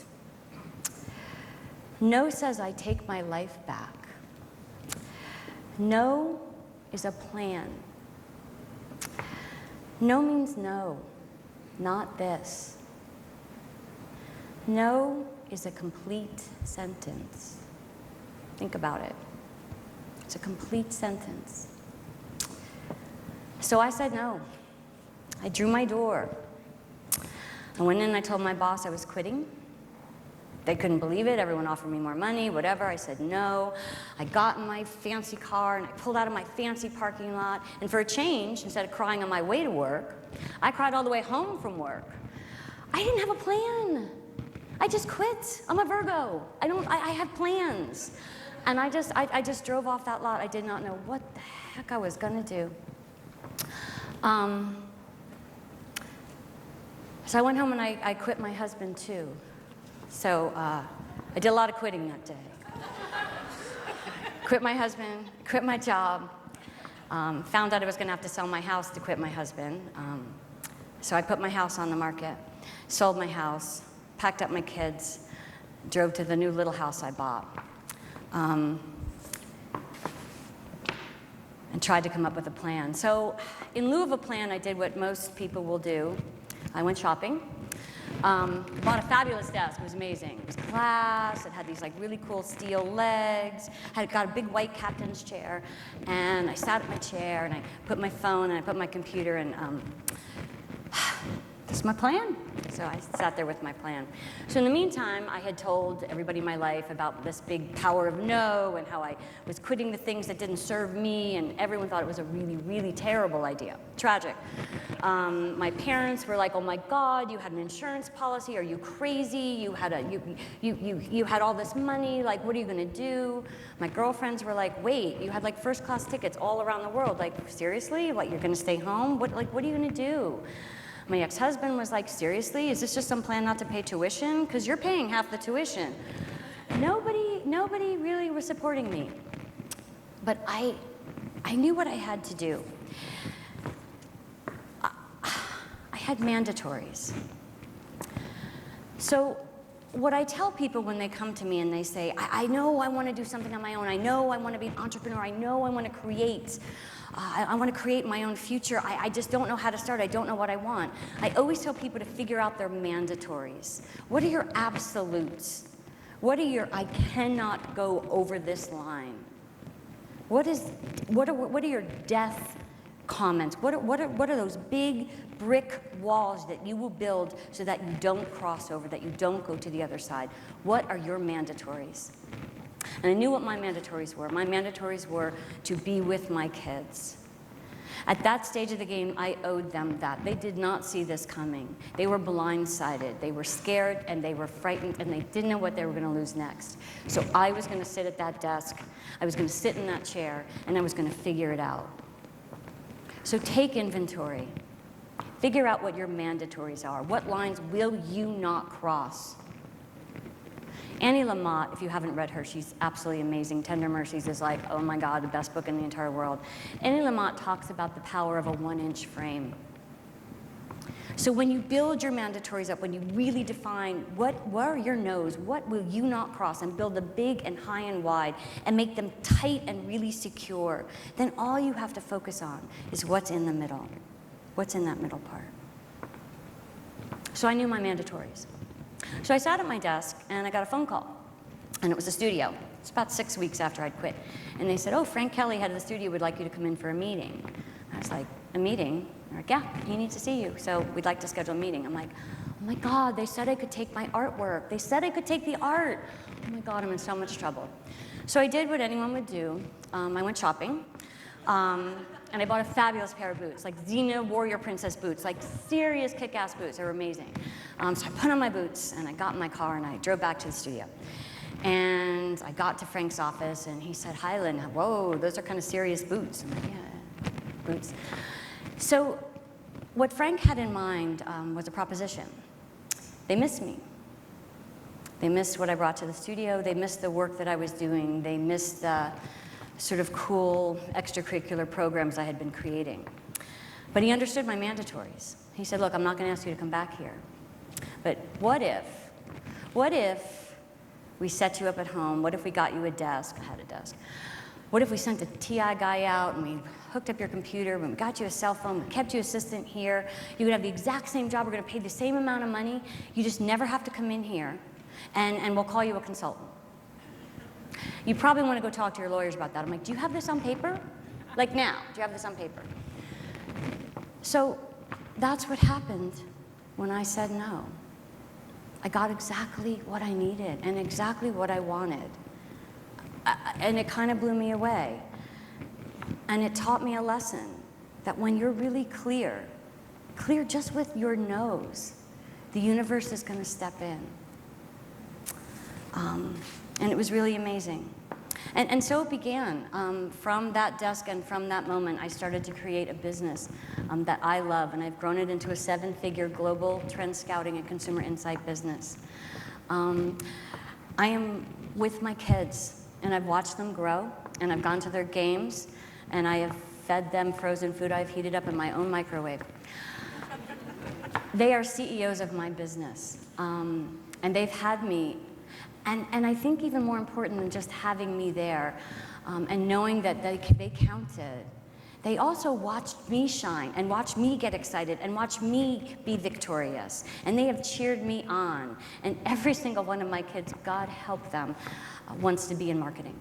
No says I take my life back. No is a plan. No means no, not this. No is a complete sentence. Think about it. It's a complete sentence. So I said no. I drew my door. I went in and I told my boss I was quitting. They couldn't believe it. Everyone offered me more money, whatever. I said no. I got in my fancy car and I pulled out of my fancy parking lot. And for a change, instead of crying on my way to work, I cried all the way home from work. I didn't have a plan. I just quit. I'm a Virgo. I had plans. And I just drove off that lot. I did not know what the heck I was gonna do. So I went home and I quit my husband too. So I did a lot of quitting that day. Quit my husband, quit my job, found out I was gonna have to sell my house to quit my husband. So I put my house on the market, sold my house, packed up my kids, drove to the new little house I bought. And tried to come up with a plan. So in lieu of a plan, I did what most people will do. I went shopping, bought a fabulous desk. It was amazing. It was glass. It had these really cool steel legs. I got a big white captain's chair, and I sat at my chair, and I put my phone, and I put my computer, and this is my plan. This So I sat there with my plan. So in the meantime, I had told everybody in my life about this big power of no and how I was quitting the things that didn't serve me, and everyone thought it was a really, really terrible idea. Tragic. My parents were like, oh my God, you had an insurance policy. Are you crazy? You had all this money. Like, what are you going to do? My girlfriends were like, wait, you had like first class tickets all around the world. Like, seriously? What, you're going to stay home? What are you going to do? My ex-husband was like, seriously? Is this just some plan not to pay tuition? Because you're paying half the tuition. Nobody really was supporting me. But I knew what I had to do. I had mandatories. So what I tell people when they come to me and they say, I know I want to do something on my own. I know I want to be an entrepreneur. I know I want to create. I want to create my own future. I just don't know how to start. I don't know what I want. I always tell people to figure out their mandatories. What are your absolutes? What are your I cannot go over this line? What are your death comments? What are those big brick walls that you will build so that you don't cross over, that you don't go to the other side? What are your mandatories? And I knew what my mandatories were. My mandatories were to be with my kids. At that stage of the game, I owed them that. They did not see this coming. They were blindsided. They were scared and they were frightened and they didn't know what they were going to lose next. So I was going to sit at that desk, I was going to sit in that chair, and I was going to figure it out. So take inventory. Figure out what your mandatories are. What lines will you not cross? Annie Lamott, if you haven't read her, she's absolutely amazing. Tender Mercies is like, oh my God, the best book in the entire world. Annie Lamott talks about the power of a 1-inch frame. So when you build your mandatories up, when you really define what are your no's, what will you not cross, and build them big and high and wide, and make them tight and really secure, then all you have to focus on is what's in the middle. What's in that middle part? So I knew my mandatories. So I sat at my desk and I got a phone call, and it was a studio. It's about 6 weeks after I'd quit. And they said, oh, Frank Kelly, head of the studio, would like you to come in for a meeting. I was like, a meeting? They're like, yeah, he needs to see you. So we'd like to schedule a meeting. I'm like, oh my God, they said I could take my artwork. They said I could take the art. Oh my God, I'm in so much trouble. So I did what anyone would do. I went shopping. And I bought a fabulous pair of boots, like Xena Warrior Princess boots, like serious kick-ass boots. They were amazing. So I put on my boots, and I got in my car, and I drove back to the studio. And I got to Frank's office, and he said, hi, Lynn. Whoa, those are kind of serious boots. I'm like, yeah, boots. So what Frank had in mind was a proposition. They missed me. They missed what I brought to the studio. They missed the work that I was doing. They missed the sort of cool extracurricular programs I had been creating. But he understood my mandatories. He said, look, I'm not going to ask you to come back here. But what if we set you up at home? What if we got you a desk? I had a desk. What if we sent a TI guy out and we hooked up your computer, and we got you a cell phone, we kept you assistant here, you would have the exact same job, we're going to pay the same amount of money, you just never have to come in here, and we'll call you a consultant. You probably want to go talk to your lawyers about that. I'm like, do you have this on paper? Like now, do you have this on paper? So that's what happened when I said no. I got exactly what I needed and exactly what I wanted. And it kind of blew me away. And it taught me a lesson that when you're really clear just with your nose, the universe is going to step in. And it was really amazing. And so it began. From that desk and from that moment, I started to create a business that I love, and I've grown it into a 7-figure global trend scouting and consumer insight business. I am with my kids, and I've watched them grow, and I've gone to their games, and I have fed them frozen food I've heated up in my own microwave. They are CEOs of my business, and they've had me. And I think even more important than just having me there and knowing that they counted, they also watched me shine and watched me get excited and watched me be victorious. And they have cheered me on. And every single one of my kids, God help them, wants to be in marketing.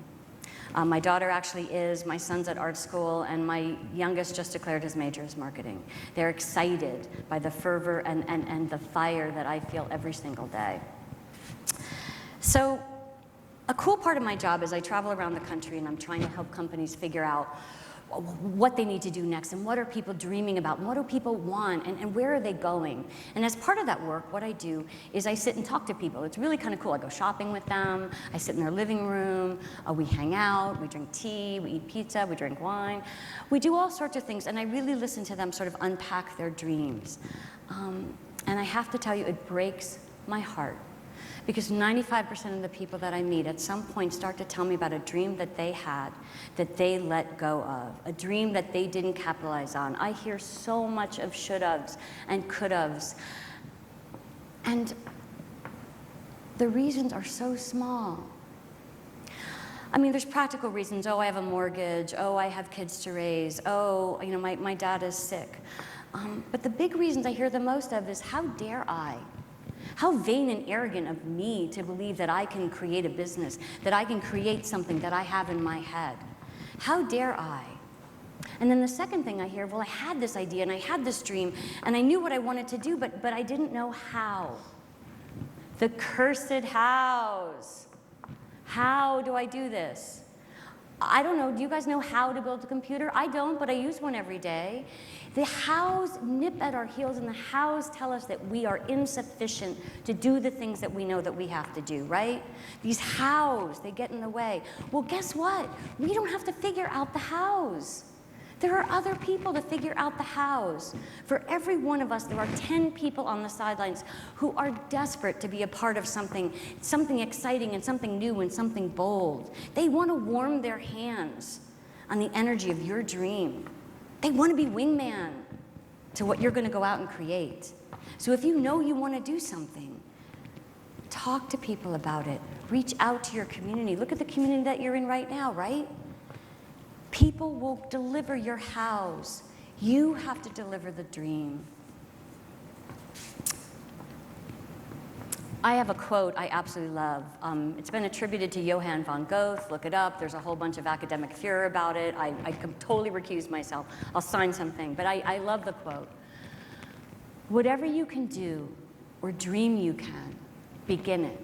My daughter actually is, my son's at art school, and my youngest just declared his major as marketing. They're excited by the fervor and the fire that I feel every single day. So a cool part of my job is I travel around the country and I'm trying to help companies figure out what they need to do next, and what are people dreaming about, and what do people want, and where are they going. And as part of that work, what I do is I sit and talk to people. It's really kind of cool. I go shopping with them, I sit in their living room, we hang out, we drink tea, we eat pizza, we drink wine. We do all sorts of things, and I really listen to them sort of unpack their dreams. And I have to tell you, it breaks my heart. Because 95% of the people that I meet at some point start to tell me about a dream that they had, that they let go of, a dream that they didn't capitalize on. I hear so much of should-haves and could-haves. And the reasons are so small. I mean, there's practical reasons. Oh, I have a mortgage. Oh, I have kids to raise. Oh, you know, my dad is sick. But the big reasons I hear the most of is, how dare I? How vain and arrogant of me to believe that I can create a business, that I can create something that I have in my head. How dare I? And then the second thing I hear, well, I had this idea and I had this dream and I knew what I wanted to do, but I didn't know how. The cursed hows. How do I do this? I don't know. Do you guys know how to build a computer? I don't, but I use one every day. The hows nip at our heels, and the hows tell us that we are insufficient to do the things that we know that we have to do, right? These hows, they get in the way. Well, guess what? We don't have to figure out the hows. There are other people to figure out the hows. For every one of us, there are 10 people on the sidelines who are desperate to be a part of something exciting and something new and something bold. They want to warm their hands on the energy of your dream. They want to be wingman to what you're going to go out and create. So if you know you want to do something, talk to people about it. Reach out to your community. Look at the community that you're in right now, right? People will deliver your hows. You have to deliver the dream. I have a quote I absolutely love. It's been attributed to Johann von Goethe. Look it up. There's a whole bunch of academic furor about it. I can totally recuse myself. I'll sign something. But I love the quote. Whatever you can do or dream you can, begin it.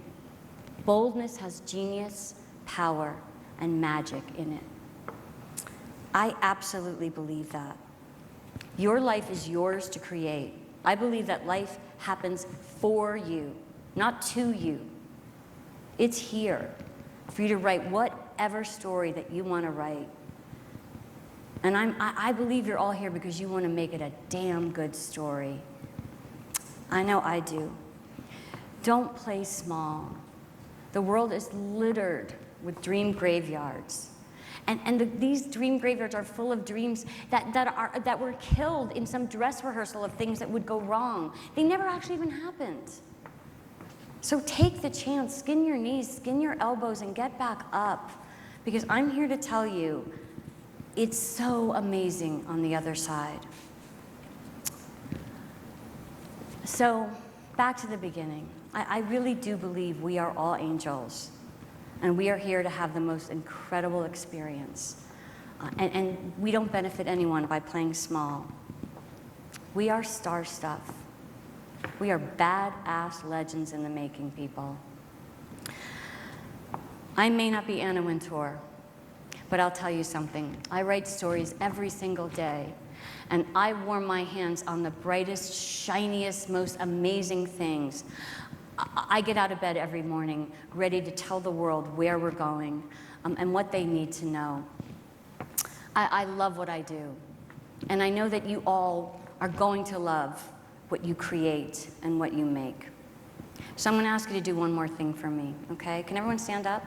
Boldness has genius, power, and magic in it. I absolutely believe that. Your life is yours to create. I believe that life happens for you, not to you. It's here for you to write whatever story that you want to write. And I believe you're all here because you want to make it a damn good story. I know I do. Don't play small. The world is littered with dream graveyards. And these dream graveyards are full of dreams that were killed in some dress rehearsal of things that would go wrong. They never actually even happened. So take the chance, skin your knees, skin your elbows, and get back up. Because I'm here to tell you, it's so amazing on the other side. So back to the beginning. I really do believe we are all angels. And we are here to have the most incredible experience. And we don't benefit anyone by playing small. We are star stuff. We are badass legends in the making, people. I may not be Anna Wintour, but I'll tell you something. I write stories every single day, and I warm my hands on the brightest, shiniest, most amazing things. I get out of bed every morning ready to tell the world where we're going and what they need to know. I love what I do. And I know that you all are going to love what you create and what you make. So I'm going to ask you to do one more thing for me, okay? Can everyone stand up?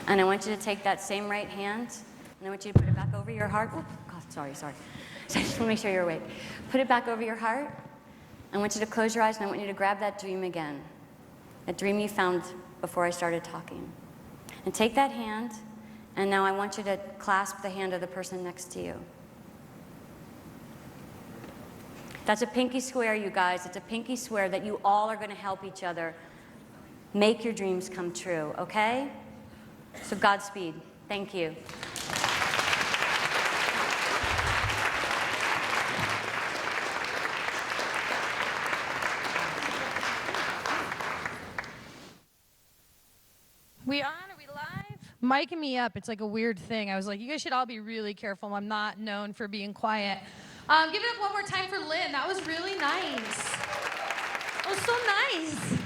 And I want you to take that same right hand, and I want you to put it back over your heart. Oh, God, sorry. So I just want to make sure you're awake. Put it back over your heart. I want you to close your eyes, and I want you to grab that dream again, that dream you found before I started talking. And take that hand, and now I want you to clasp the hand of the person next to you. That's a pinky swear, you guys. It's a pinky swear that you all are going to help each other Make your dreams come true, okay? So Godspeed. Thank you. We on? Are we live? Miking me up, it's like a weird thing. I was like, you guys should all be really careful. I'm not known for being quiet. Give it up one more time for Lynn. That was really nice. That was so nice.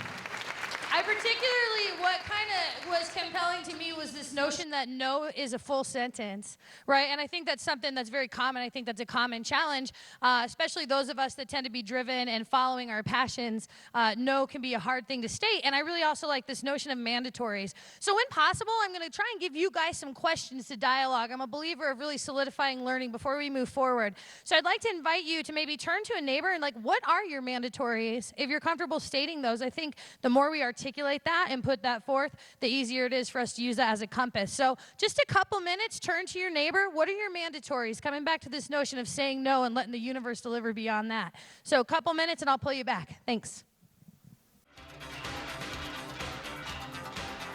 I particularly, what kind of was compelling to me was this notion that no is a full sentence, right? And I think that's something that's very common. I think that's a common challenge, especially those of us that tend to be driven and following our passions. No can be a hard thing to state. And I really also like this notion of mandatories. So when possible, I'm going to try and give you guys some questions to dialogue. I'm a believer of really solidifying learning before we move forward. So I'd like to invite you to maybe turn to a neighbor and what are your mandatories? If you're comfortable stating those, I think the more we articulate that and put that forth, the easier it is for us to use that as a compass. So just a couple minutes, turn to your neighbor. What are your mandatories? Coming back to this notion of saying no and letting the universe deliver beyond that. So a couple minutes and I'll pull you back. Thanks.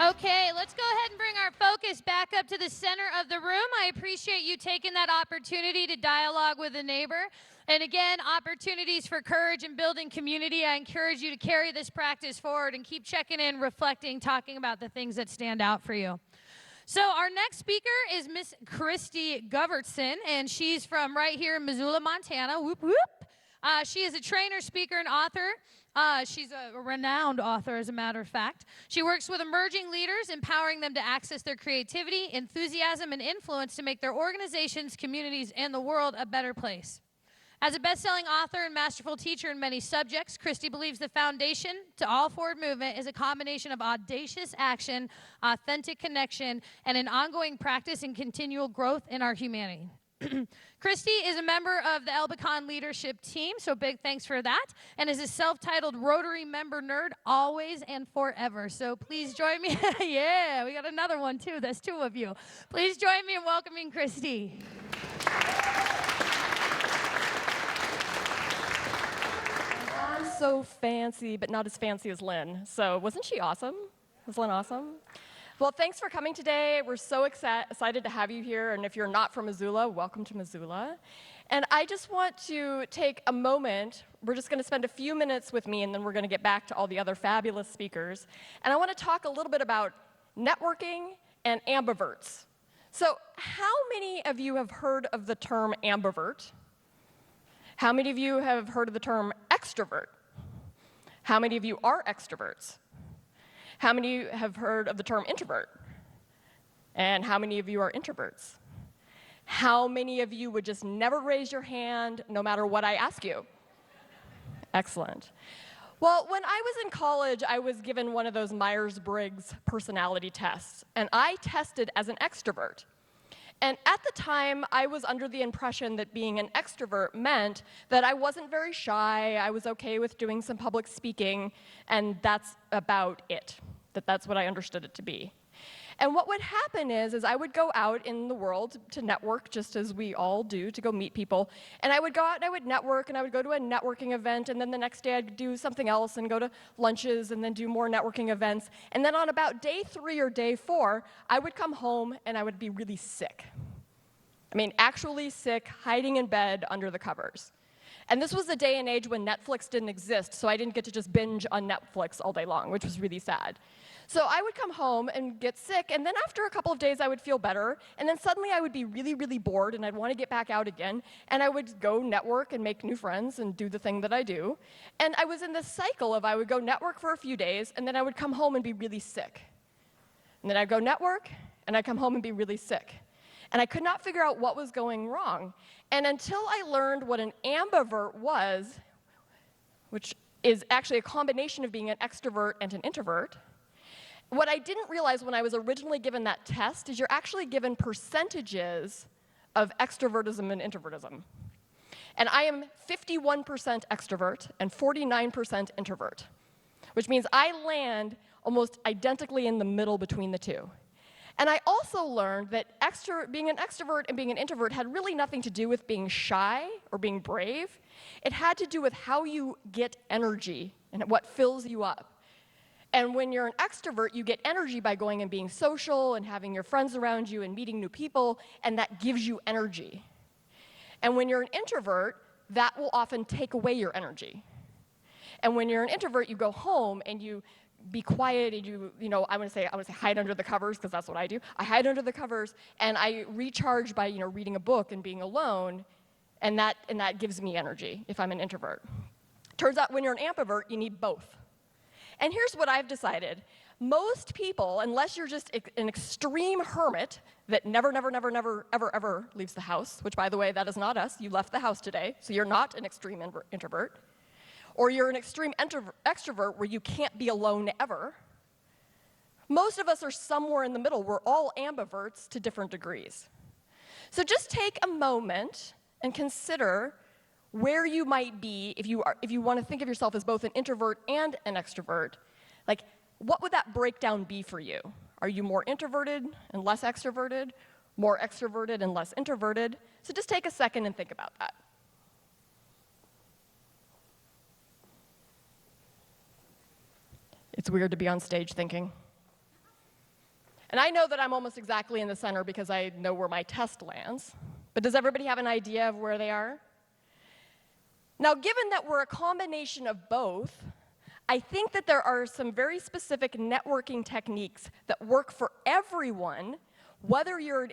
Okay, let's go ahead and bring our focus back up to the center of the room. I appreciate you taking that opportunity to dialogue with a neighbor. And again, opportunities for courage and building community. I encourage you to carry this practice forward and keep checking in, reflecting, talking about the things that stand out for you. So our next speaker is Miss Christy Govertson, and she's from right here in Missoula, Montana. Whoop, whoop. She is a trainer, speaker, and author. She's a renowned author, as a matter of fact. She works with emerging leaders, empowering them to access their creativity, enthusiasm, and influence to make their organizations, communities, and the world a better place. As a best-selling author and masterful teacher in many subjects, Christy believes the foundation to all forward movement is a combination of audacious action, authentic connection, and an ongoing practice and continual growth in our humanity. Christy is a member of the Elbicon leadership team, so big thanks for that, and is a self-titled Rotary member nerd always and forever. So please join me. Yeah, we got another one too. That's two of you. Please join me in welcoming Christy. I'm so fancy, but not as fancy as Lynn. So wasn't she awesome? Was Lynn awesome? Well, thanks for coming today. We're so excited to have you here. And if you're not from Missoula, welcome to Missoula. And I just want to take a moment. We're just going to spend a few minutes with me, and then we're going to get back to all the other fabulous speakers. And I want to talk a little bit about networking and ambiverts. So how many of you have heard of the term ambivert? How many of you have heard of the term extrovert? How many of you are extroverts? How many of you have heard of the term introvert? And how many of you are introverts? How many of you would just never raise your hand no matter what I ask you? Excellent. Well, when I was in college, I was given one of those Myers-Briggs personality tests, and I tested as an extrovert. And at the time, I was under the impression that being an extrovert meant that I wasn't very shy, I was okay with doing some public speaking, and that's about it. That's what I understood it to be. And what would happen is I would go out in the world to network, just as we all do, to go meet people. And I would go out and I would network, and I would go to a networking event, and then the next day I'd do something else and go to lunches and then do more networking events. And then on about day 3 or day 4, I would come home and I would be really sick. I mean, actually sick, hiding in bed under the covers. And this was a day and age when Netflix didn't exist, so I didn't get to just binge on Netflix all day long, which was really sad. So I would come home and get sick, and then after a couple of days I would feel better, and then suddenly I would be really, really bored, and I'd want to get back out again, and I would go network and make new friends and do the thing that I do. And I was in this cycle of I would go network for a few days, and then I would come home and be really sick. And then I'd go network, and I'd come home and be really sick. And I could not figure out what was going wrong. And until I learned what an ambivert was, which is actually a combination of being an extrovert and an introvert, what I didn't realize when I was originally given that test is you're actually given percentages of extrovertism and introvertism. And I am 51% extrovert and 49% introvert, which means I land almost identically in the middle between the two. And I also learned that being an extrovert and being an introvert had really nothing to do with being shy or being brave. It had to do with how you get energy and what fills you up. And when you're an extrovert, you get energy by going and being social and having your friends around you and meeting new people, and that gives you energy. And when you're an introvert, that will often take away your energy. And when you're an introvert, you go home and you be quiet and I want to say hide under the covers, because that's what I do. I hide under the covers and I recharge by, reading a book and being alone, and that gives me energy if I'm an introvert. Turns out when you're an ambivert, you need both. And here's what I've decided. Most people, unless you're just an extreme hermit that never, ever leaves the house, which, by the way, that is not us. You left the house today, so you're not an extreme introvert. Or you're an extreme extrovert where you can't be alone ever. Most of us are somewhere in the middle. We're all ambiverts to different degrees. So just take a moment and consider where you might be if you want to think of yourself as both an introvert and an extrovert. Like, what would that breakdown be for you? Are you more introverted and less extroverted? More extroverted and less introverted? So just take a second and think about that. It's weird to be on stage thinking. And I know that I'm almost exactly in the center because I know where my test lands. But does everybody have an idea of where they are? Now, given that we're a combination of both, I think that there are some very specific networking techniques that work for everyone, whether you're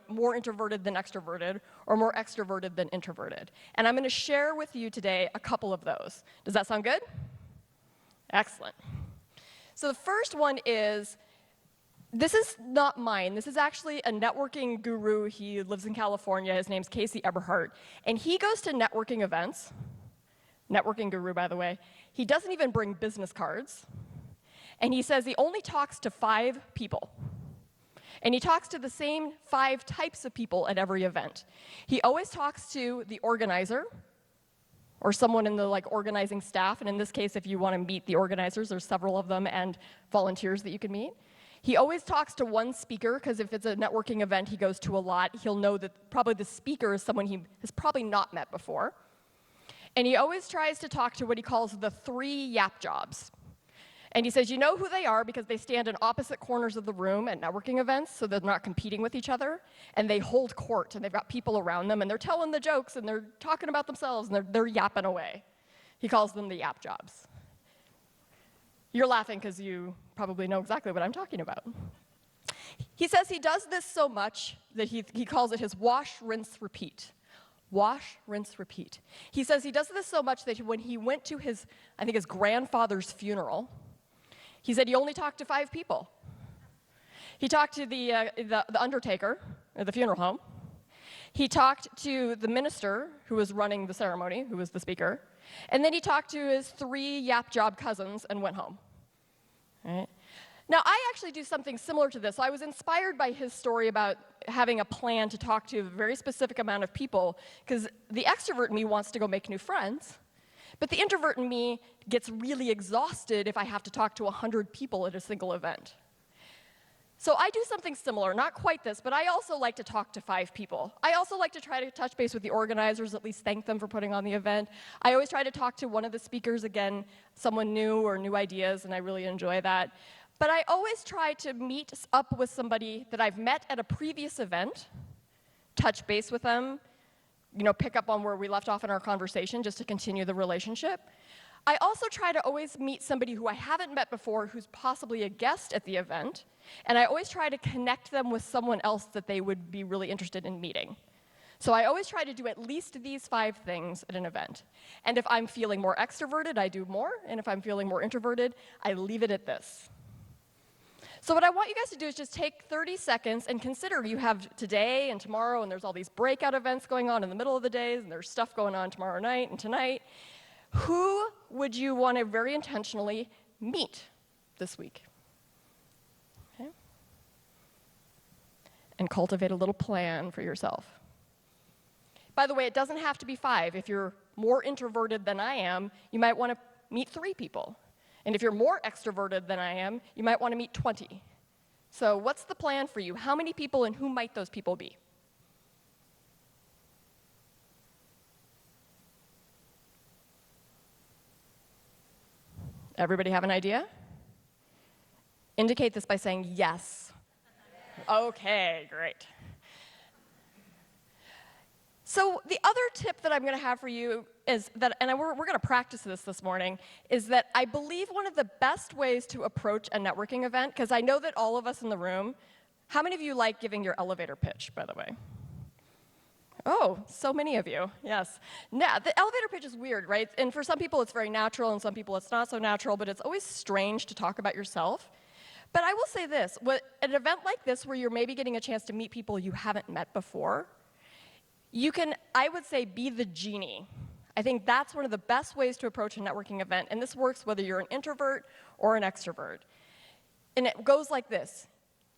more introverted than extroverted or more extroverted than introverted. And I'm going to share with you today a couple of those. Does that sound good? Excellent. So the first one is, this is not mine. This is actually a networking guru. He lives in California. His name's Casey Eberhardt. And he goes to networking events. Networking guru, by the way. He doesn't even bring business cards. And he says he only talks to 5 people. And he talks to the same 5 types of people at every event. He always talks to the organizer, or someone in the organizing staff. And in this case, if you want to meet the organizers, there's several of them and volunteers that you can meet. He always talks to one speaker, because if it's a networking event he goes to a lot, he'll know that probably the speaker is someone he has probably not met before. And he always tries to talk to what he calls the 3 yap jobs. And he says, you know who they are because they stand in opposite corners of the room at networking events, so they're not competing with each other, and they hold court, and they've got people around them, and they're telling the jokes, and they're talking about themselves, and they're yapping away. He calls them the yap jobs. You're laughing because you probably know exactly what I'm talking about. He says he does this so much that he calls it his wash, rinse, repeat. Wash, rinse, repeat. He says he does this so much that when he went to his grandfather's funeral, he said he only talked to 5 people. He talked to the undertaker at the funeral home. He talked to the minister who was running the ceremony, who was the speaker. And then he talked to his 3 yap job cousins and went home. All right? Now, I actually do something similar to this. So I was inspired by his story about having a plan to talk to a very specific amount of people, because the extrovert in me wants to go make new friends. But the introvert in me gets really exhausted if I have to talk to 100 people at a single event. So I do something similar, not quite this, but I also like to talk to 5 people. I also like to try to touch base with the organizers, at least thank them for putting on the event. I always try to talk to one of the speakers, again, someone new or new ideas, and I really enjoy that. But I always try to meet up with somebody that I've met at a previous event, touch base with them, pick up on where we left off in our conversation just to continue the relationship. I also try to always meet somebody who I haven't met before who's possibly a guest at the event, and I always try to connect them with someone else that they would be really interested in meeting. So I always try to do at least these 5 things at an event. And if I'm feeling more extroverted, I do more, and if I'm feeling more introverted, I leave it at this. So what I want you guys to do is just take 30 seconds and consider you have today and tomorrow, and there's all these breakout events going on in the middle of the days, and there's stuff going on tomorrow night and tonight. Who would you want to very intentionally meet this week? Okay. And cultivate a little plan for yourself. By the way, it doesn't have to be 5. If you're more introverted than I am, you might want to meet 3 people. And if you're more extroverted than I am, you might want to meet 20. So what's the plan for you? How many people and who might those people be? Everybody have an idea? indicate this by saying yes. Okay, great. So the other tip that I'm going to have for you is that, and we're going to practice this morning, is that I believe one of the best ways to approach a networking event, because I know that all of us in the room, how many of you like giving your elevator pitch, by the way? Oh, so many of you, yes. Now, the elevator pitch is weird, right? And for some people it's very natural, and some people it's not so natural, but it's always strange to talk about yourself. But I will say this, at an event like this where you're maybe getting a chance to meet people you haven't met before, you can, I would say, be the genie. I think that's one of the best ways to approach a networking event, and this works whether you're an introvert or an extrovert. And it goes like this.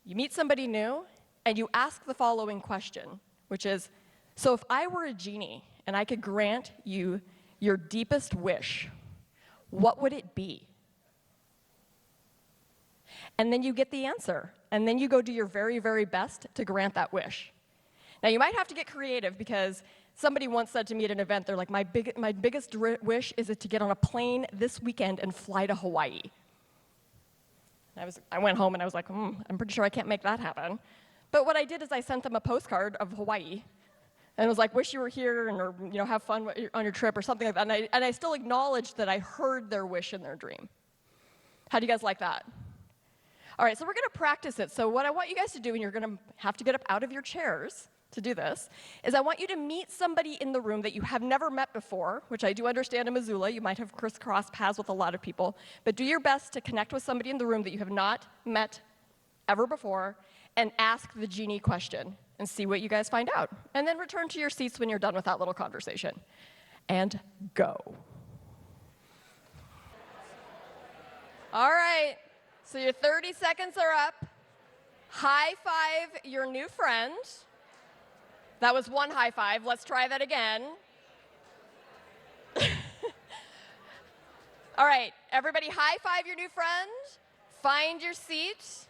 You meet somebody new, and you ask the following question, which is, so if I were a genie and I could grant you your deepest wish, what would it be? And then you get the answer, and then you go do your very, very best to grant that wish. Now, you might have to get creative because somebody once said to me at an event, they're like, my biggest wish is to get on a plane this weekend and fly to Hawaii. I went home and I was like, I'm pretty sure I can't make that happen. But what I did is I sent them a postcard of Hawaii and was like, wish you were here and, or, have fun on your trip or something like that. And I still acknowledged that I heard their wish in their dream. How do you guys like that? All right, so we're going to practice it. So what I want you guys to do, and you're going to have to get up out of your chairs to do this, is I want you to meet somebody in the room that you have never met before, which I do understand in Missoula. You might have crisscrossed paths with a lot of people, but do your best to connect with somebody in the room that you have not met ever before and ask the genie question and see what you guys find out. And then return to your seats when you're done with that little conversation. And go. All right, so your 30 seconds are up. High five your new friend. That was one high five. Let's try that again. All right, everybody high five your new friend. Find your seat.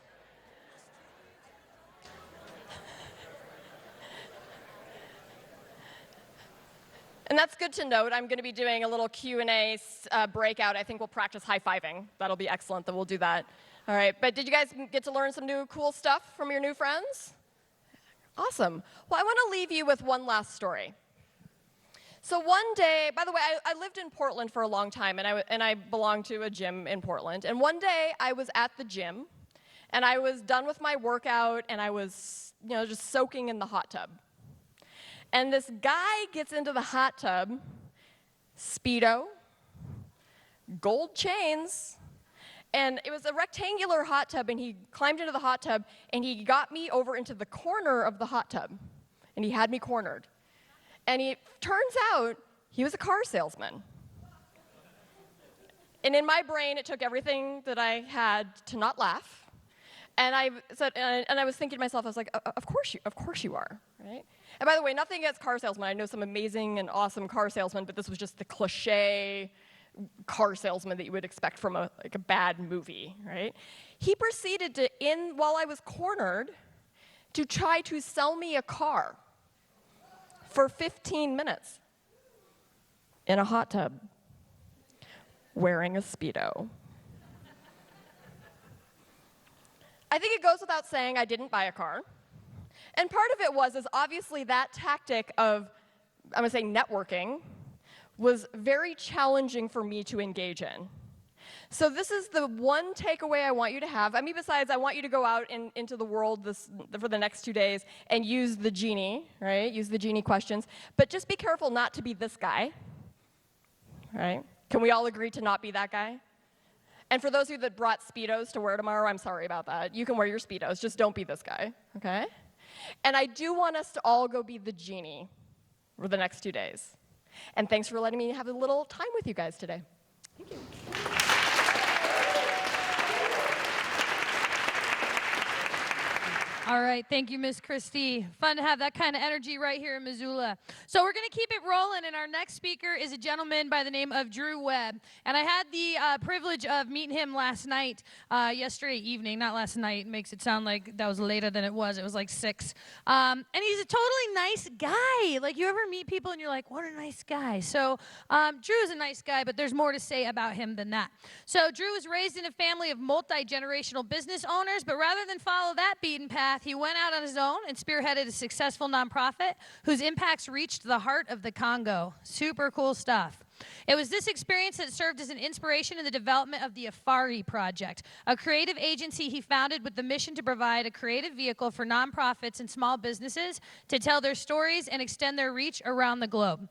And that's good to note. I'm going to be doing a little Q&A breakout. I think we'll practice high-fiving. That'll be excellent, then we'll do that. All right, but did you guys get to learn some new cool stuff from your new friends? Awesome. Well, I want to leave you with one last story. So one day, by the way, I lived in Portland for a long time, and I belonged to a gym in Portland. And one day, I was at the gym, and I was done with my workout, and I was just soaking in the hot tub. And this guy gets into the hot tub, Speedo, gold chains, and it was a rectangular hot tub, and he climbed into the hot tub, and he got me over into the corner of the hot tub, and he had me cornered. And it turns out he was a car salesman. And in my brain, it took everything that I had to not laugh. And I said, and I was thinking to myself, I was like, of course you are, right? And by the way, nothing against car salesmen. I know some amazing and awesome car salesmen, but this was just the cliche car salesman that you would expect from a bad movie, right? He proceeded to, while I was cornered, to try to sell me a car for 15 minutes in a hot tub, wearing a Speedo. I think it goes without saying I didn't buy a car. And part of it is obviously that tactic of, I'm going to say networking, was very challenging for me to engage in. So this is the one takeaway I want you to have. I mean, besides, I want you to go out into the world for the next 2 days and use the genie, right? Use the genie questions. But just be careful not to be this guy, right? Can we all agree to not be that guy? And for those of you that brought Speedos to wear tomorrow, I'm sorry about that. You can wear your Speedos, just don't be this guy, okay? And I do want us to all go be the genie for the next 2 days. And thanks for letting me have a little time with you guys today. Thank you. All All right, thank you, Miss Christie. Fun to have that kind of energy right here in Missoula. So we're going to keep it rolling, and our next speaker is a gentleman by the name of Drew Webb. And I had the privilege of meeting him last night, yesterday evening, not last night. It makes it sound like that was later than it was. It was like 6. And he's a totally nice guy. Like, you ever meet people and you're like, what a nice guy. So Drew is a nice guy, but there's more to say about him than that. So Drew was raised in a family of multi-generational business owners, but rather than follow that beaten path, he went out on his own and spearheaded a successful nonprofit whose impacts reached the heart of the Congo. Super cool stuff. It was this experience that served as an inspiration in the development of the Afari Project, a creative agency he founded with the mission to provide a creative vehicle for nonprofits and small businesses to tell their stories and extend their reach around the globe.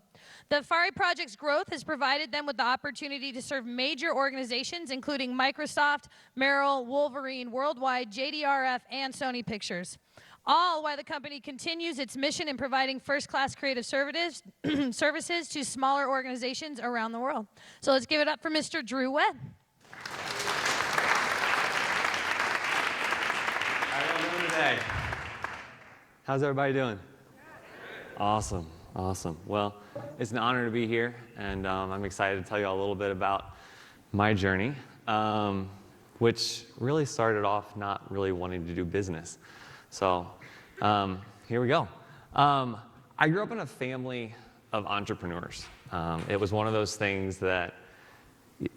The Afari Project's growth has provided them with the opportunity to serve major organizations, including Microsoft, Merrill, Wolverine, Worldwide, JDRF, and Sony Pictures. All while the company continues its mission in providing first-class creative services to smaller organizations around the world. So let's give it up for Mr. Drew Webb. How are you doing today? How's everybody doing? Awesome, awesome. Well, it's an honor to be here, and I'm excited to tell you all a little bit about my journey, which really started off not really wanting to do business. So here we go. I grew up in a family of entrepreneurs. It was one of those things that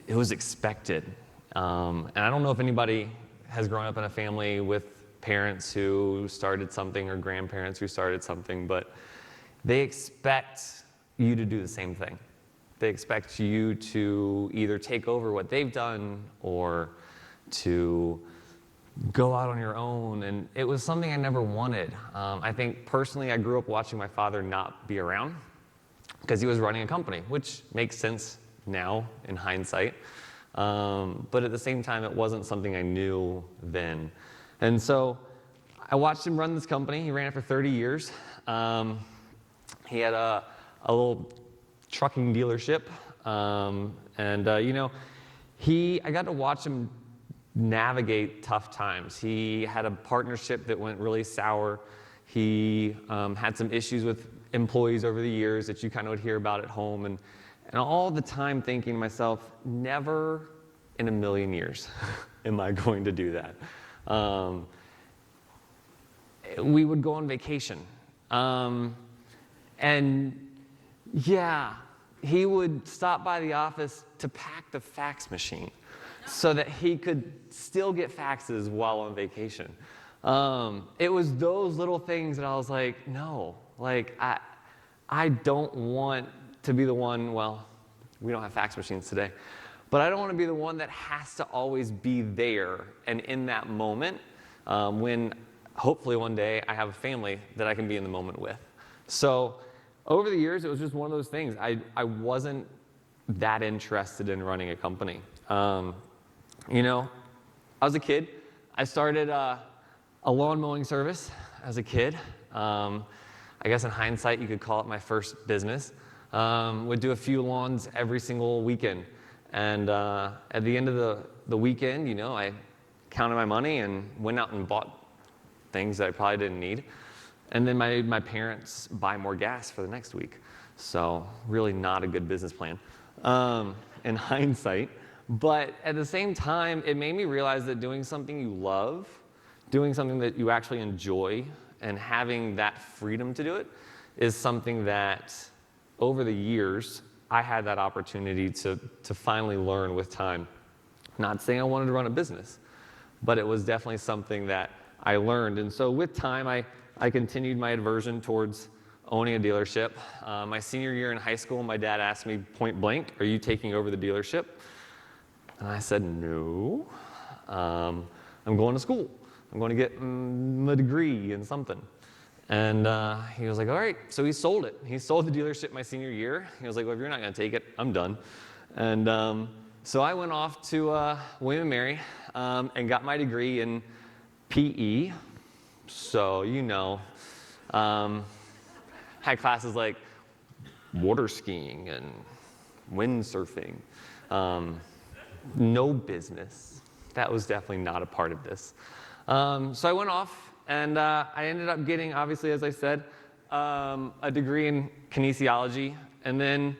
it was expected. And I don't know if anybody has grown up in a family with parents who started something or grandparents who started something, but they expect you to do the same thing. They expect you to either take over what they've done or to go out on your own, and it was something I never wanted. I think personally I grew up watching my father not be around because he was running a company, which makes sense now in hindsight. But at the same time, it wasn't something I knew then. And so I watched him run this company. He ran it for 30 years. He had a little trucking dealership. I got to watch him navigate tough times. He had a partnership that went really sour. He had some issues with employees over the years that you kind of would hear about at home. And all the time thinking to myself, never in a million years am I going to do that. We would go on vacation. He would stop by the office to pack the fax machine so that he could still get faxes while on vacation. It was those little things that I was like, no, like I don't want to be the one, well, we don't have fax machines today, but I don't want to be the one that has to always be there and in that moment when hopefully one day I have a family that I can be in the moment with. So over the years, it was just one of those things. I wasn't that interested in running a company. I was a kid. I started a lawn mowing service as a kid. I guess in hindsight, you could call it my first business. Would do a few lawns every single weekend. And at the end of the weekend, I counted my money and went out and bought things that I probably didn't need. And then my parents buy more gas for the next week. So really not a good business plan in hindsight. But at the same time, it made me realize that doing something you love, doing something that you actually enjoy, and having that freedom to do it is something that over the years, I had that opportunity to finally learn with time. Not saying I wanted to run a business, but it was definitely something that I learned. And so with time, I continued my aversion towards owning a dealership. My senior year in high school, my dad asked me point blank, "Are you taking over the dealership?" And I said, "No, I'm going to school. I'm going to get a degree in something." And he was like, "All right." So he sold it. He sold the dealership my senior year. He was like, "Well, if you're not going to take it, I'm done." And so I went off to William & Mary and got my degree in PE. So, had classes like water skiing and windsurfing. No business. That was definitely not a part of this. So I went off And I ended up getting, obviously, as I said, a degree in kinesiology. And then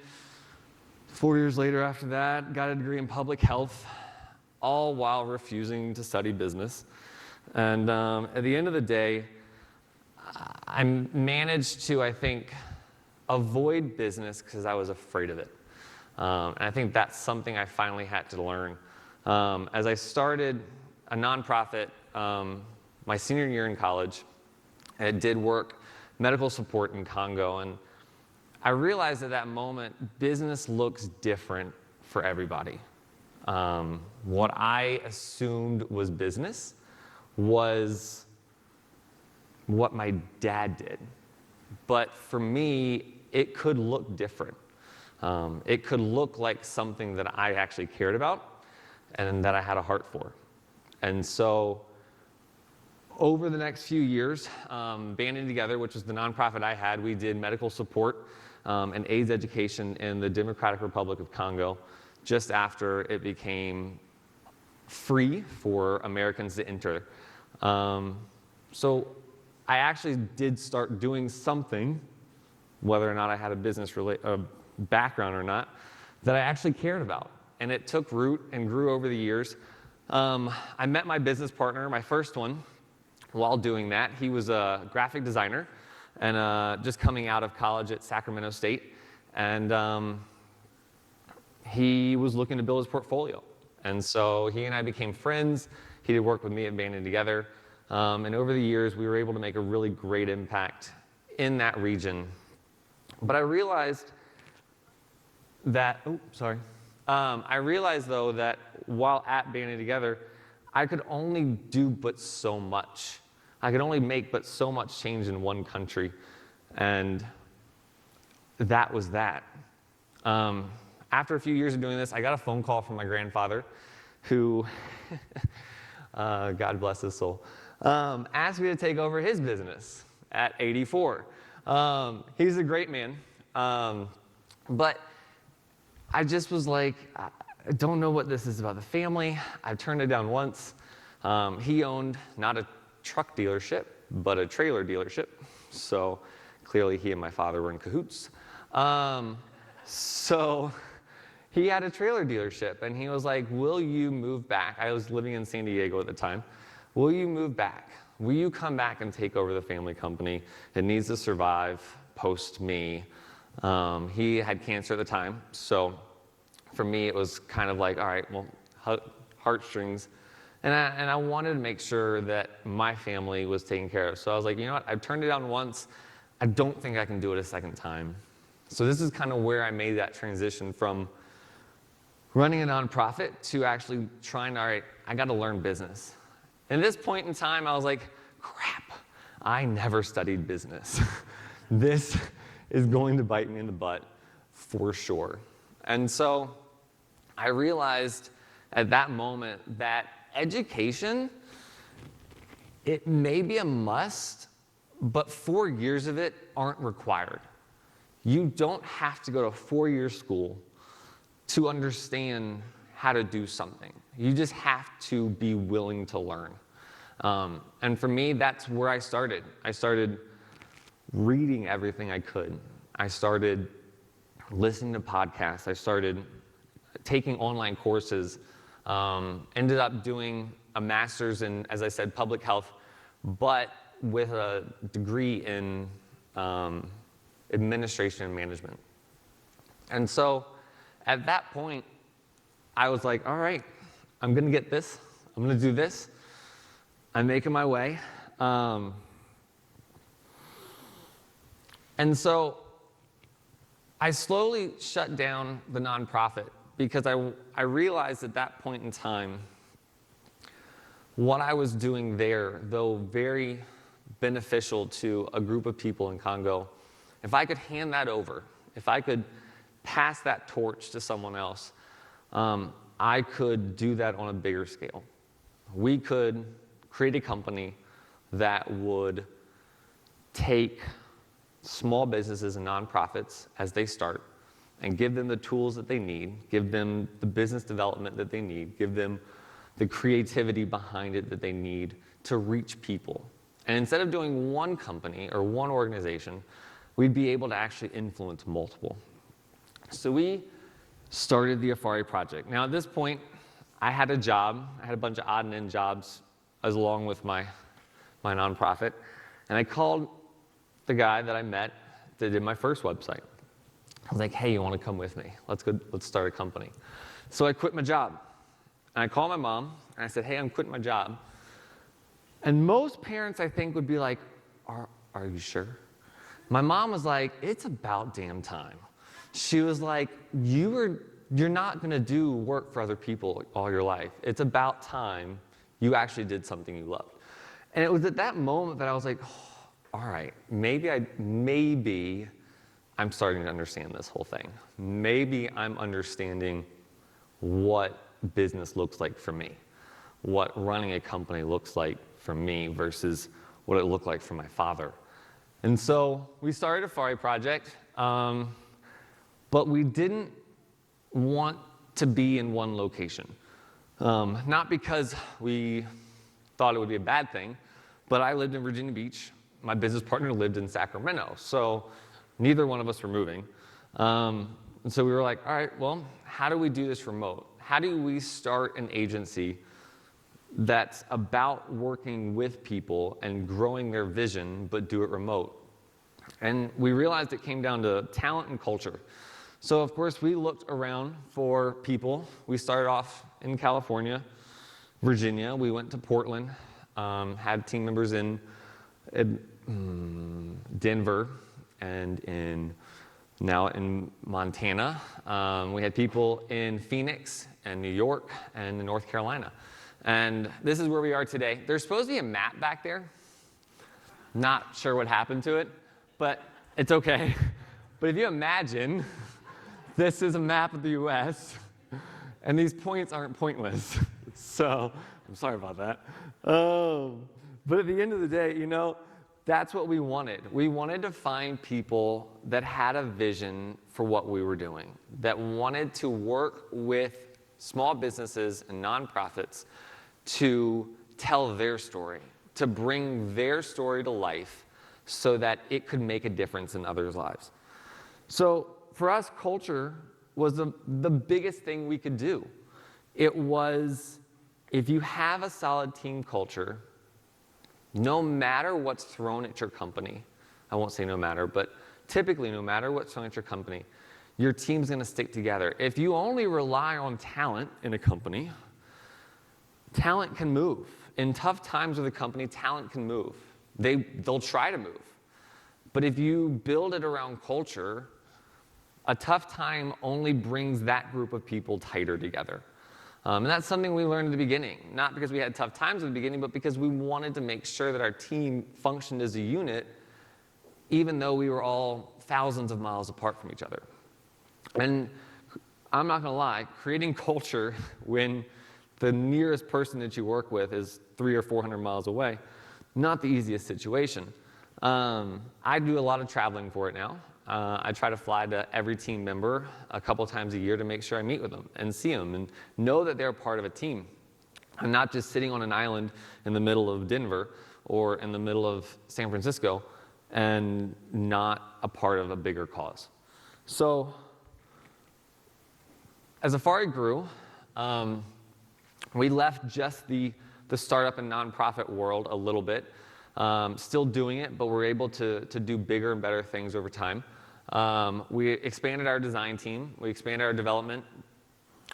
4 years later after that, got a degree in public health, all while refusing to study business. And at the end of the day, I managed to, I think, avoid business because I was afraid of it. And I think that's something I finally had to learn. As I started a nonprofit my senior year in college, I did work medical support in Congo, and I realized at that moment business looks different for everybody. What I assumed was business was what my dad did. But for me, it could look different. It could look like something that I actually cared about and that I had a heart for. And so over the next few years, banding together, which was the nonprofit I had, we did medical support and AIDS education in the Democratic Republic of Congo just after it became free for Americans to enter. So I actually did start doing something, whether or not I had a business background or not, that I actually cared about. And it took root and grew over the years. I met my business partner, my first one, while doing that. He was a graphic designer and just coming out of college at Sacramento State. And he was looking to build his portfolio. And so he and I became friends. He did work with me at Banding Together. And over the years, we were able to make a really great impact in that region. But I realized that, I realized though that while at Banding Together, I could only do but so much. I could only make but so much change in one country. And that was that. After a few years of doing this, I got a phone call from my grandfather who, God bless his soul, asked me to take over his business at 84. He's a great man. But I just was like, I don't know what this is about the family. I've turned it down once. He owned not a truck dealership, but a trailer dealership. So clearly he and my father were in cahoots. So he had a trailer dealership, and he was like, will you move back? I was living in San Diego at the time. Will you move back? Will you come back and take over the family company? It needs to survive post me. He had cancer at the time, so for me it was kind of like, all right, well, heartstrings. And I wanted to make sure that my family was taken care of. So I was like, you know what, I've turned it down once. I don't think I can do it a second time. So this is kind of where I made that transition from running a nonprofit to actually trying, all right, I got to learn business. And at this point in time, I was like, crap, I never studied business. This is going to bite me in the butt for sure. And so I realized at that moment that education, it may be a must, but 4 years of it aren't required. You don't have to go to 4-year school to understand how to do something. You just have to be willing to learn. And for me, that's where I started. I started reading everything I could. I started listening to podcasts. I started taking online courses. Ended up doing a master's in, as I said, public health, but with a degree in administration and management. And so at that point, I was like, all right, I'm going to get this. I'm going to do this. I'm making my way. And so I slowly shut down the nonprofit because I realized at that point in time what I was doing there, though very beneficial to a group of people in Congo, if I could hand that over, if I could pass that torch to someone else, I could do that on a bigger scale. We could create a company that would take small businesses and nonprofits as they start and give them the tools that they need, give them the business development that they need, give them the creativity behind it that they need to reach people And instead of doing one company or one organization, we'd be able to actually influence multiple. So we started the Afari Project. Now at this point, I had a job. I had a bunch of odd and end jobs as along with my nonprofit. And I called the guy that I met that did my first website. I was like, hey, you want to come with me? Let's start a company. So I quit my job. And I called my mom, and I said, hey, I'm quitting my job. And most parents, I think, would be like, are you sure? My mom was like, it's about damn time. She was like, you're not going to do work for other people all your life. It's about time you actually did something you loved. And it was at that moment that I was like, oh, all right, maybe I'm starting to understand this whole thing. Maybe I'm understanding what business looks like for me, what running a company looks like for me versus what it looked like for my father. And so we started Afari Project, but we didn't want to be in one location. Not because we thought it would be a bad thing, but I lived in Virginia Beach. My business partner lived in Sacramento, so neither one of us were moving. And so we were like, all right, well, how do we do this remote? How do we start an agency that's about working with people and growing their vision, but do it remote? And we realized it came down to talent and culture. So of course, we looked around for people. We started off in California, Virginia. We went to Portland, had team members in Denver and now in Montana. We had people in Phoenix and New York and North Carolina. And this is where we are today. There's supposed to be a map back there. Not sure what happened to it, but it's okay. But if you imagine, this is a map of the US, and these points aren't pointless. So I'm sorry about that. But at the end of the day, that's what we wanted. We wanted to find people that had a vision for what we were doing, that wanted to work with small businesses and nonprofits to tell their story, to bring their story to life so that it could make a difference in others' lives. So for us, culture was the biggest thing we could do. It was, if you have a solid team culture, no matter what's thrown at your company, I won't say no matter, but typically no matter what's thrown at your company, your team's going to stick together. If you only rely on talent in a company, talent can move. In tough times with a company, talent can move. They'll try to move. But if you build it around culture, a tough time only brings that group of people tighter together. And that's something we learned at the beginning, not because we had tough times at the beginning, but because we wanted to make sure that our team functioned as a unit, even though we were all thousands of miles apart from each other. And I'm not going to lie, creating culture when the nearest person that you work with is 300 or 400 miles away, not the easiest situation. I do a lot of traveling for it now. I try to fly to every team member a couple times a year to make sure I meet with them and see them and know that they're part of a team. I'm not just sitting on an island in the middle of Denver or in the middle of San Francisco and not a part of a bigger cause. So as Afari grew, we left just the startup and nonprofit world a little bit. Still doing it, but we're able to do bigger and better things over time. We expanded our design team. We expanded our development.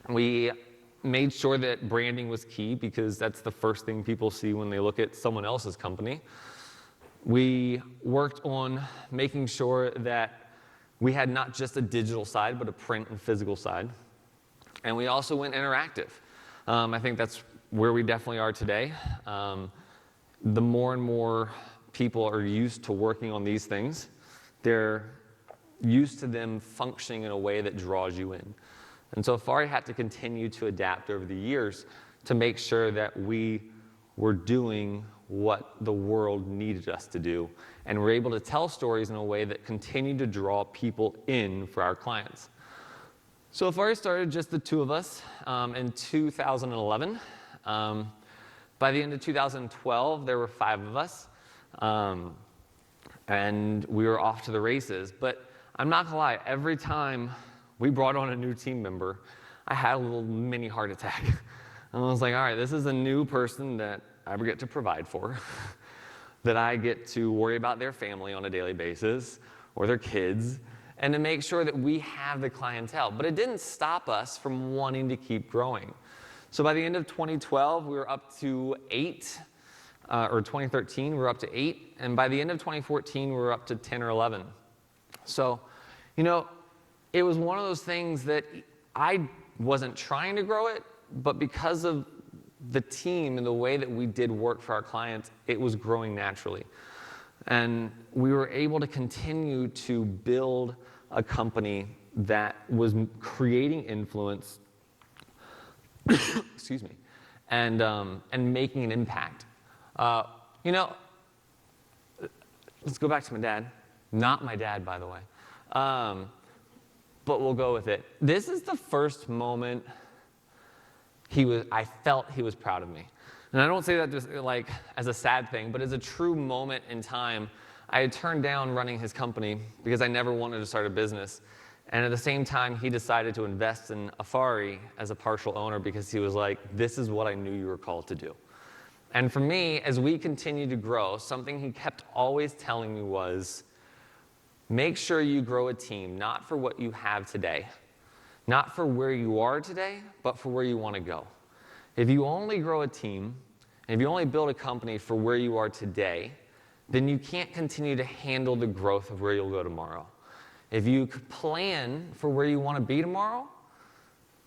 We made sure that branding was key because that's the first thing people see when they look at someone else's company. We worked on making sure that we had not just a digital side, but a print and physical side. And we also went interactive. I think that's where we definitely are today. The more and more people are used to working on these things, they're used to them functioning in a way that draws you in. And so Afari had to continue to adapt over the years to make sure that we were doing what the world needed us to do, and we're able to tell stories in a way that continued to draw people in for our clients. So Afari started just the two of us in 2011. By the end of 2012, there were 5 of us. And we were off to the races. But I'm not gonna lie, every time we brought on a new team member, I had a little mini heart attack. And I was like, all right, this is a new person that I get to provide for, that I get to worry about their family on a daily basis, or their kids, and to make sure that we have the clientele. But it didn't stop us from wanting to keep growing. So by the end of 2012, we were up to 8, or 2013, we were up to 8, and by the end of 2014, we were up to 10 or 11. So, you know, it was one of those things that I wasn't trying to grow it, but because of the team and the way that we did work for our clients, it was growing naturally. And we were able to continue to build a company that was creating influence, excuse me, and making an impact. You know, let's go back to my dad. Not my dad, by the way. But we'll go with it. This is the first moment I felt he was proud of me. And I don't say that just like as a sad thing, but as a true moment in time. I had turned down running his company because I never wanted to start a business. And at the same time, he decided to invest in Afari as a partial owner because he was like, this is what I knew you were called to do. And for me, as we continued to grow, something he kept always telling me was, make sure you grow a team, not for what you have today, not for where you are today, but for where you want to go. If you only grow a team, and if you only build a company for where you are today, then you can't continue to handle the growth of where you'll go tomorrow. If you plan for where you want to be tomorrow,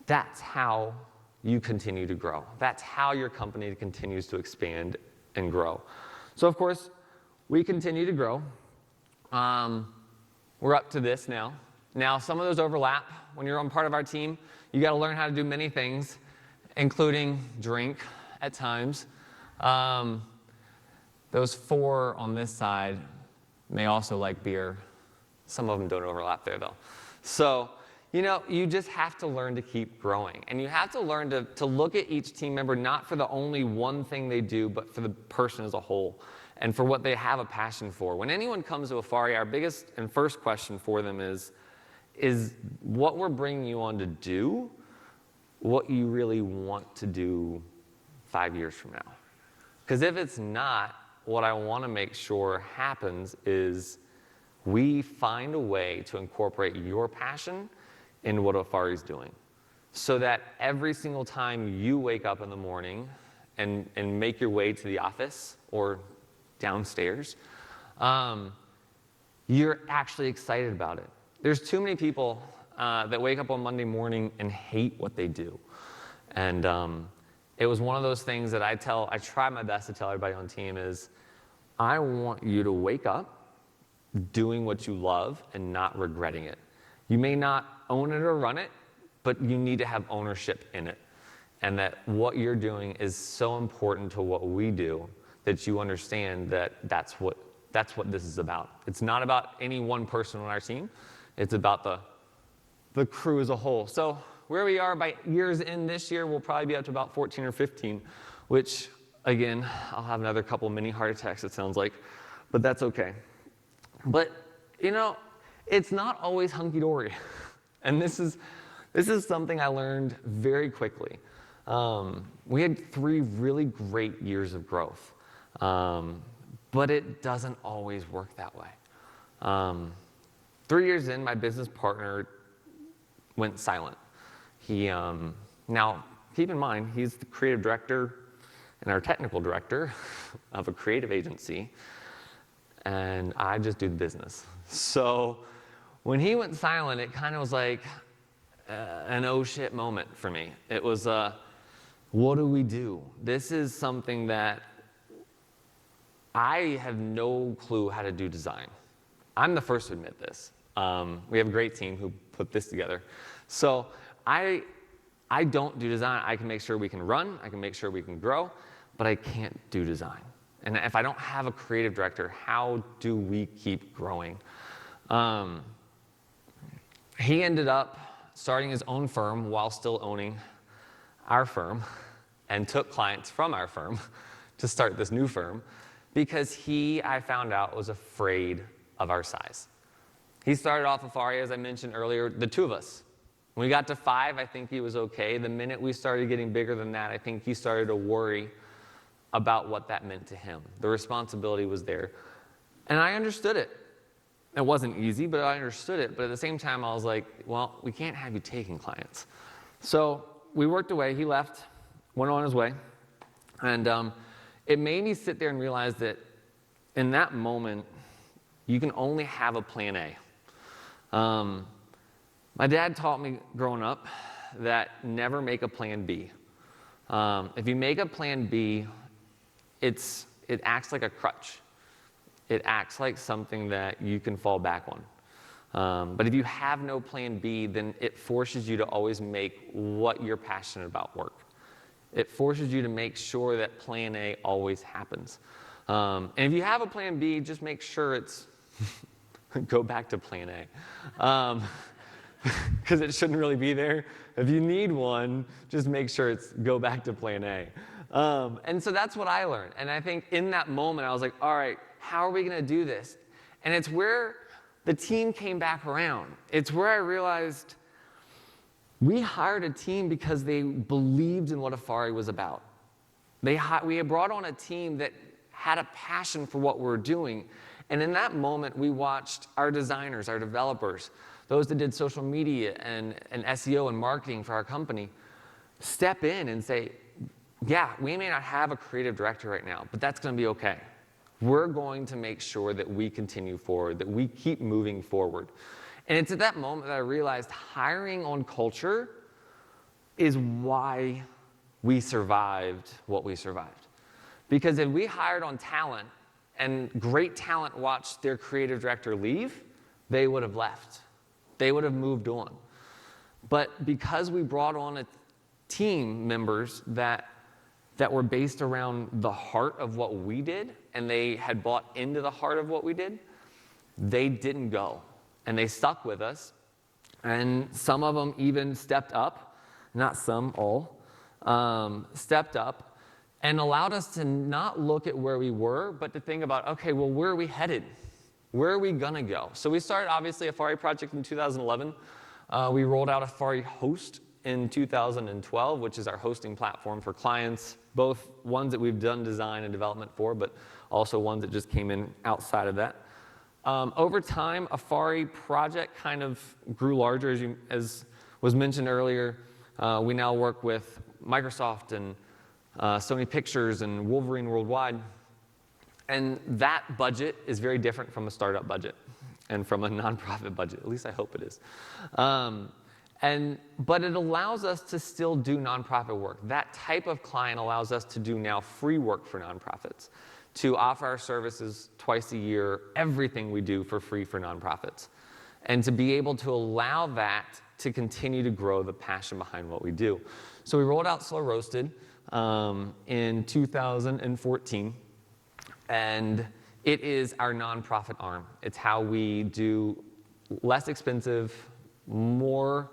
that's how you continue to grow. That's how your company continues to expand and grow. So of course, we continue to grow. We're up to this now. Now, some of those overlap. When you're on part of our team, you got to learn how to do many things, including drink at times. Those 4 on this side may also like beer. Some of them don't overlap there, though. So, you know, you just have to learn to keep growing. And you have to learn to look at each team member not for the only one thing they do, but for the person as a whole and for what they have a passion for. When anyone comes to Afari, our biggest and first question for them is what we're bringing you on to do what you really want to do 5 years from now? Because if it's not, what I want to make sure happens is we find a way to incorporate your passion in what Afari's doing, so that every single time you wake up in the morning and make your way to the office or downstairs, you're actually excited about it. There's too many people that wake up on Monday morning and hate what they do. And it was one of those things that I try my best to tell everybody on team is, I want you to wake up doing what you love and not regretting it. You may not own it or run it, but you need to have ownership in it. And that what you're doing is so important to what we do that you understand that that's what this is about. It's not about any one person on our team. It's about the crew as a whole. So where we are by years in this year, we'll probably be up to about 14 or 15, which, again, I'll have another couple mini heart attacks, it sounds like, but that's okay. But, you know, it's not always hunky-dory. And this is something I learned very quickly. We had 3 really great years of growth, but it doesn't always work that way. 3 years in, my business partner went silent. He, now, keep in mind, he's the creative director and our technical director of a creative agency, and I just do the business. So when he went silent, it kind of was like an oh shit moment for me. It was, what do we do? This is something that I have no clue how to do design. I'm the first to admit this. We have a great team who put this together. So I don't do design. I can make sure we can run, I can make sure we can grow, but I can't do design. And if I don't have a creative director, how do we keep growing? He ended up starting his own firm while still owning our firm, and took clients from our firm to start this new firm because he, I found out, was afraid of our size. He started off Afari, as I mentioned earlier, the two of us. When we got to 5, I think he was okay. The minute we started getting bigger than that, I think he started to worry about what that meant to him. The responsibility was there. And I understood it. It wasn't easy, but I understood it. But at the same time, I was like, well, we can't have you taking clients. So we worked away. He left, went on his way. And it made me sit there and realize that in that moment, you can only have a plan A. My dad taught me growing up that never make a plan B. If you make a plan B, it acts like a crutch. It acts like something that you can fall back on. But if you have no plan B, then it forces you to always make what you're passionate about work. It forces you to make sure that plan A always happens. And if you have a plan B, just make sure it's go back to plan A. Because it shouldn't really be there. If you need one, just make sure it's go back to plan A. And so that's what I learned. And I think in that moment, I was like, all right, how are we going to do this? And it's where the team came back around. It's where I realized we hired a team because they believed in what Afari was about. We had brought on a team that had a passion for what we were doing. And in that moment, we watched our designers, our developers, those that did social media and SEO and marketing for our company, step in and say, yeah, we may not have a creative director right now, but that's going to be okay. We're going to make sure that we continue forward, that we keep moving forward. And it's at that moment that I realized hiring on culture is why we survived what we survived. Because if we hired on talent and great talent watched their creative director leave, they would have left. They would have moved on. But because we brought on a team members that were based around the heart of what we did, and they had bought into the heart of what we did, they didn't go. And they stuck with us. And some of them even stepped up, not some, all, stepped up and allowed us to not look at where we were, but to think about, okay, well, where are we headed? Where are we gonna go? So we started, obviously, Afari Project in 2011. We rolled out Afari Host in 2012, which is our hosting platform for clients, both ones that we've done design and development for, but also ones that just came in outside of that. Over time, Afari Project kind of grew larger, as was mentioned earlier. We now work with Microsoft and Sony Pictures and Wolverine Worldwide. And that budget is very different from a startup budget and from a nonprofit budget. At least I hope it is. But it allows us to still do nonprofit work. That type of client allows us to do now free work for nonprofits, to offer our services twice a year, everything we do for free for nonprofits, and to be able to allow that to continue to grow the passion behind what we do. So we rolled out Slow Roasted in 2014. And it is our nonprofit arm. It's how we do less expensive, more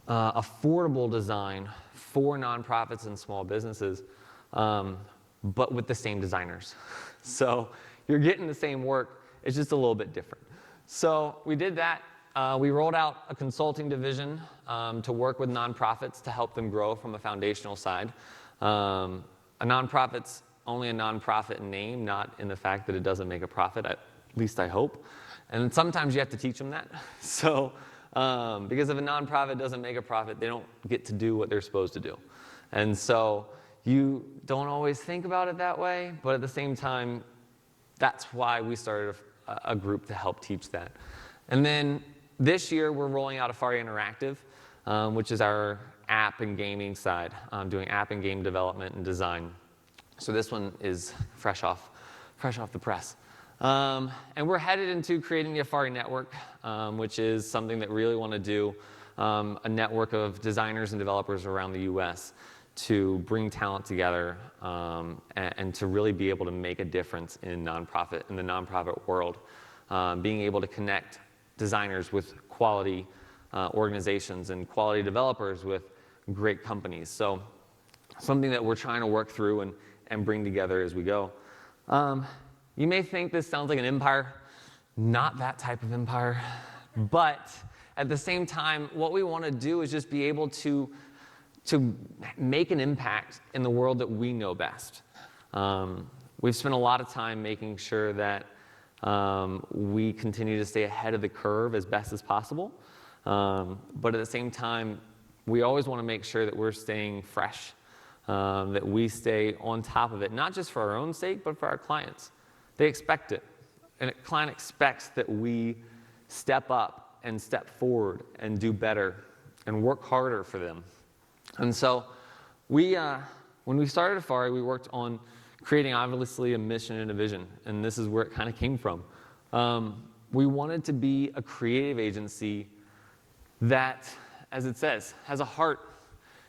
affordable design for nonprofits and small businesses, but with the same designers. So you're getting the same work, it's just a little bit different. So we did that. We rolled out a consulting division to work with nonprofits to help them grow from a foundational side. A nonprofit's only a nonprofit in name, not in the fact that it doesn't make a profit, at least I hope. And sometimes you have to teach them that. So, because if a nonprofit doesn't make a profit, they don't get to do what they're supposed to do. And so you don't always think about it that way, but at the same time, that's why we started a group to help teach that. And then this year, we're rolling out Afari Interactive, which is our app and gaming side, doing app and game development and design. So this one is fresh off the press. And we're headed into creating the Afari Network, which is something that we really want to do, a network of designers and developers around the US to bring talent together and to really be able to make a difference in the nonprofit world, being able to connect designers with quality organizations and quality developers with great companies. So something that we're trying to work through and bring together as we go. You may think this sounds like an empire. Not that type of empire. But at the same time, what we want to do is just be able to make an impact in the world that we know best. We've spent a lot of time making sure that we continue to stay ahead of the curve as best as possible. But at the same time, we always want to make sure that we're staying fresh, that we stay on top of it, not just for our own sake, but for our clients. They expect it. And a client expects that we step up and step forward and do better and work harder for them. And so when we started Afari, we worked on creating, obviously, a mission and a vision. And this is where it kind of came from. We wanted to be a creative agency that, as it says, has a heart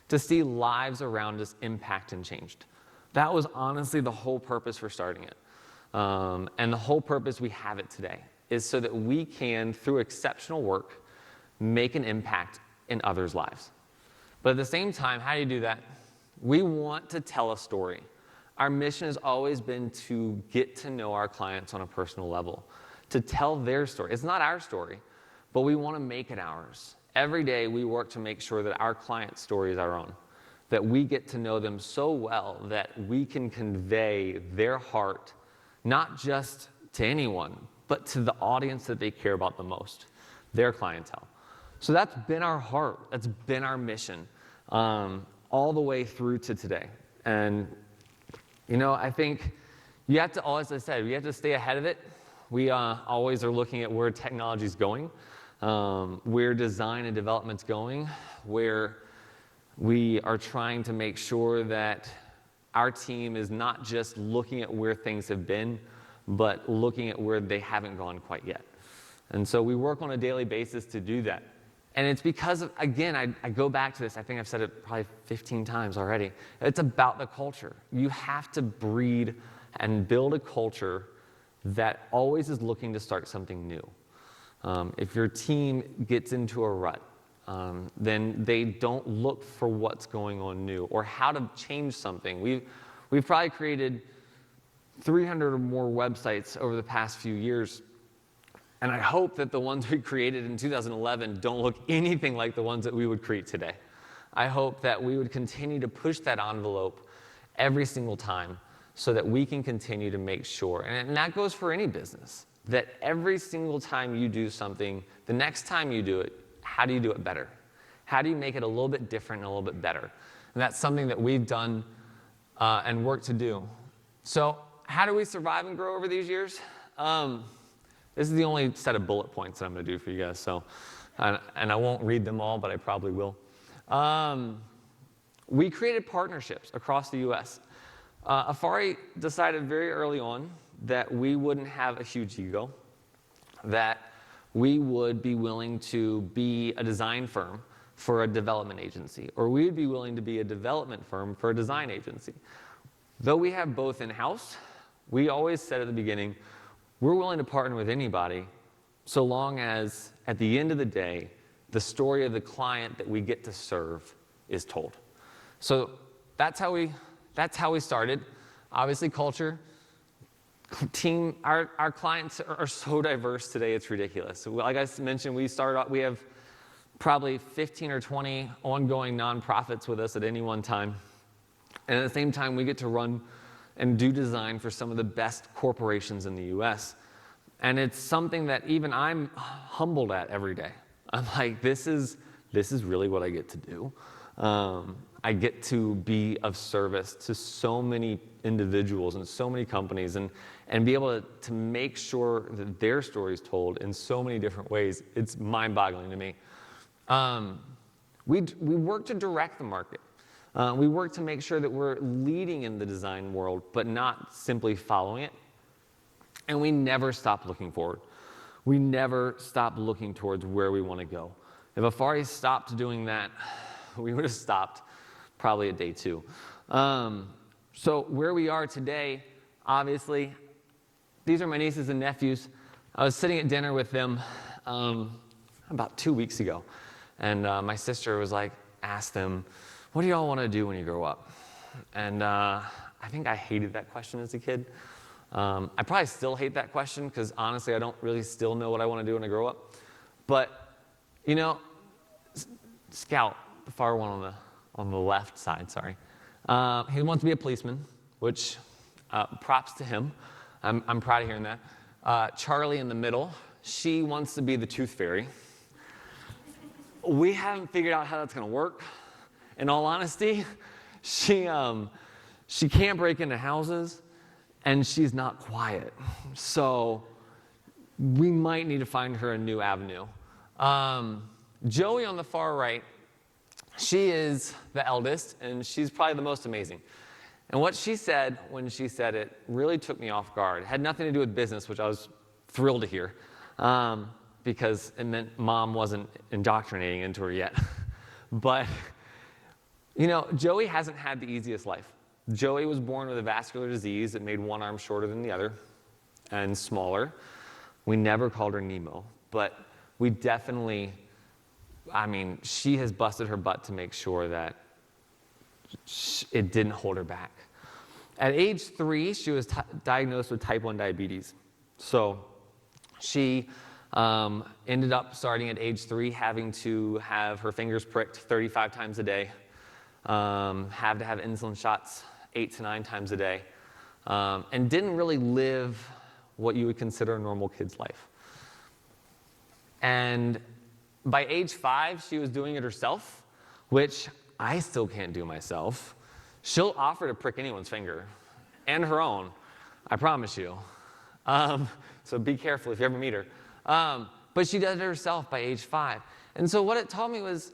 to see lives around us impact and changed. That was honestly the whole purpose for starting it. And the whole purpose we have it today is so that we can, through exceptional work, make an impact in others' lives. But at the same time, how do you do that? We want to tell a story. Our mission has always been to get to know our clients on a personal level, to tell their story. It's not our story, but we want to make it ours. Every day we work to make sure that our client's story is our own, that we get to know them so well that we can convey their heart, not just to anyone, but to the audience that they care about the most, their clientele. So that's been our heart, that's been our mission, all the way through to today. And I think you have to, as I said, we have to stay ahead of it. We always are looking at where technology is going, where design and development's going, where we are trying to make sure that our team is not just looking at where things have been, but looking at where they haven't gone quite yet. And so we work on a daily basis to do that. And it's because of, again, I go back to this, I think I've said it probably 15 times already. It's about the culture. You have to breed and build a culture that always is looking to start something new. If your team gets into a rut, then they don't look for what's going on new or how to change something. We've probably created 300 or more websites over the past few years. And I hope that the ones we created in 2011 don't look anything like the ones that we would create today. I hope that we would continue to push that envelope every single time so that we can continue to make sure, and that goes for any business, that every single time you do something, the next time you do it, how do you do it better? How do you make it a little bit different and a little bit better? And that's something that we've done and worked to do. So how do we survive and grow over these years? This is the only set of bullet points that I'm going to do for you guys. So, and I won't read them all, but I probably will. We created partnerships across the U.S. Afari decided very early on that we wouldn't have a huge ego, that we would be willing to be a design firm for a development agency, or we would be willing to be a development firm for a design agency. Though we have both in-house, we always said at the beginning, we're willing to partner with anybody so long as, at the end of the day, the story of the client that we get to serve is told. So that's how we started. Obviously, culture, team, our clients are so diverse today, it's ridiculous. So like I mentioned, we have probably 15 or 20 ongoing nonprofits with us at any one time. And at the same time, we get to run and do design for some of the best corporations in the US. And it's something that even I'm humbled at every day. I'm like, this is really what I get to do. I get to be of service to so many individuals and so many companies and be able to make sure that their story is told in so many different ways. It's mind-boggling to me. We work to direct the market. We work to make sure that we're leading in the design world, but not simply following it. And we never stop looking forward. We never stop looking towards where we want to go. If Afari stopped doing that, we would have stopped probably at day 2. So where we are today, obviously, these are my nieces and nephews. I was sitting at dinner with them about 2 weeks ago, and my sister was like, asked them, what do y'all want to do when you grow up? And I think I hated that question as a kid. I probably still hate that question because honestly, I don't really still know what I want to do when I grow up. But, you know, Scout, the far one on the left side, sorry, he wants to be a policeman, which props to him. I'm proud of hearing that. Charlie in the middle, she wants to be the tooth fairy. We haven't figured out how that's going to work. In all honesty, she can't break into houses, and she's not quiet. So we might need to find her a new avenue. Joey on the far right, she is the eldest, and she's probably the most amazing. And what she said when she said it really took me off guard. It had nothing to do with business, which I was thrilled to hear, because it meant mom wasn't indoctrinating into her yet. But, you know, Joey hasn't had the easiest life. Joey was born with a vascular disease that made one arm shorter than the other and smaller. We never called her Nemo, but we definitely, I mean, she has busted her butt to make sure that it didn't hold her back. At age 3, she was diagnosed with type 1 diabetes. So she ended up starting at age 3 having to have her fingers pricked 35 times a day, have to have insulin shots 8 to 9 times a day, and didn't really live what you would consider a normal kid's life. And by age 5, she was doing it herself, which I still can't do myself. She'll offer to prick anyone's finger, and her own, I promise you. So be careful if you ever meet her. But she does it herself by age 5. And so what it taught me was,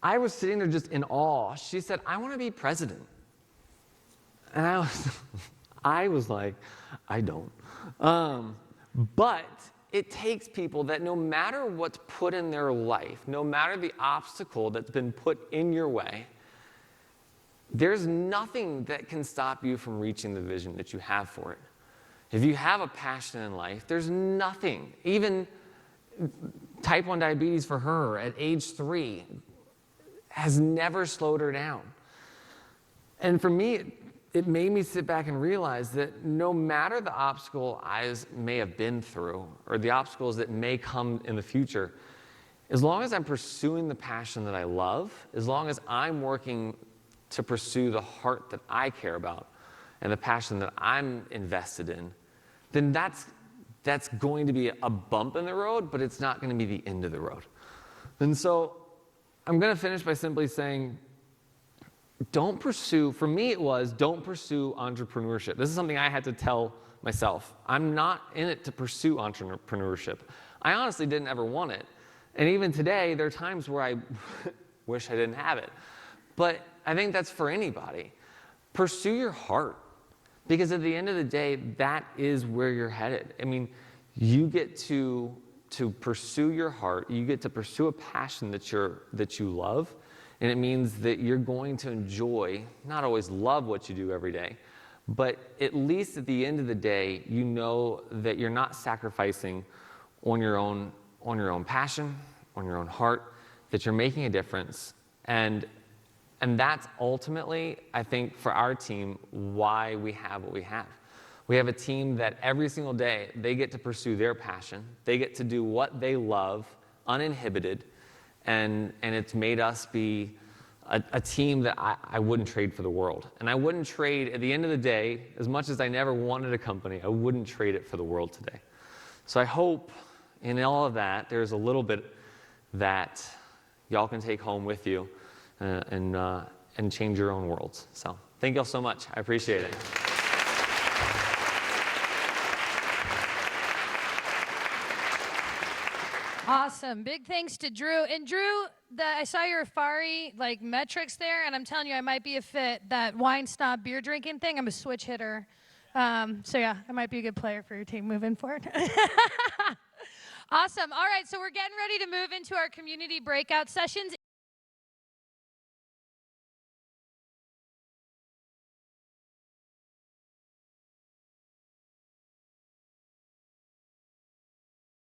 I was sitting there just in awe. She said, I want to be president. And I was like, I don't. But it takes people that no matter what's put in their life, no matter the obstacle that's been put in your way, there's nothing that can stop you from reaching the vision that you have for it. If you have a passion in life, there's nothing. Even type 1 diabetes for her at age 3 has never slowed her down. And for me, it made me sit back and realize that no matter the obstacle I may have been through or the obstacles that may come in the future, as long as I'm pursuing the passion that I love, as long as I'm working to pursue the heart that I care about and the passion that I'm invested in, then that's going to be a bump in the road, but it's not going to be the end of the road. And so I'm going to finish by simply saying, don't pursue entrepreneurship. This is something I had to tell myself. I'm not in it to pursue entrepreneurship. I honestly didn't ever want it. And even today, there are times where I wish I didn't have it. But I think that's for anybody. Pursue your heart. Because at the end of the day, that is where you're headed. I mean, you get to pursue your heart. You get to pursue a passion that you love. And it means that you're going to enjoy, not always love what you do every day, but at least at the end of the day, you know that you're not sacrificing on your own passion, on your own heart, that you're making a difference. And that's ultimately, I think, for our team, why we have what we have. We have a team that every single day, they get to pursue their passion. They get to do what they love, uninhibited, and it's made us be a team that I wouldn't trade for the world. And I wouldn't trade, at the end of the day, as much as I never wanted a company, I wouldn't trade it for the world today. So I hope in all of that, there's a little bit that y'all can take home with you and change your own worlds. So thank y'all so much. I appreciate it. Awesome. Big thanks to Drew. And Drew, I saw your Afari metrics there, and I'm telling you, I might be a fit. That wine snob beer drinking thing, I'm a switch hitter. So yeah, I might be a good player for your team moving forward. Awesome. All right, so we're getting ready to move into our community breakout sessions.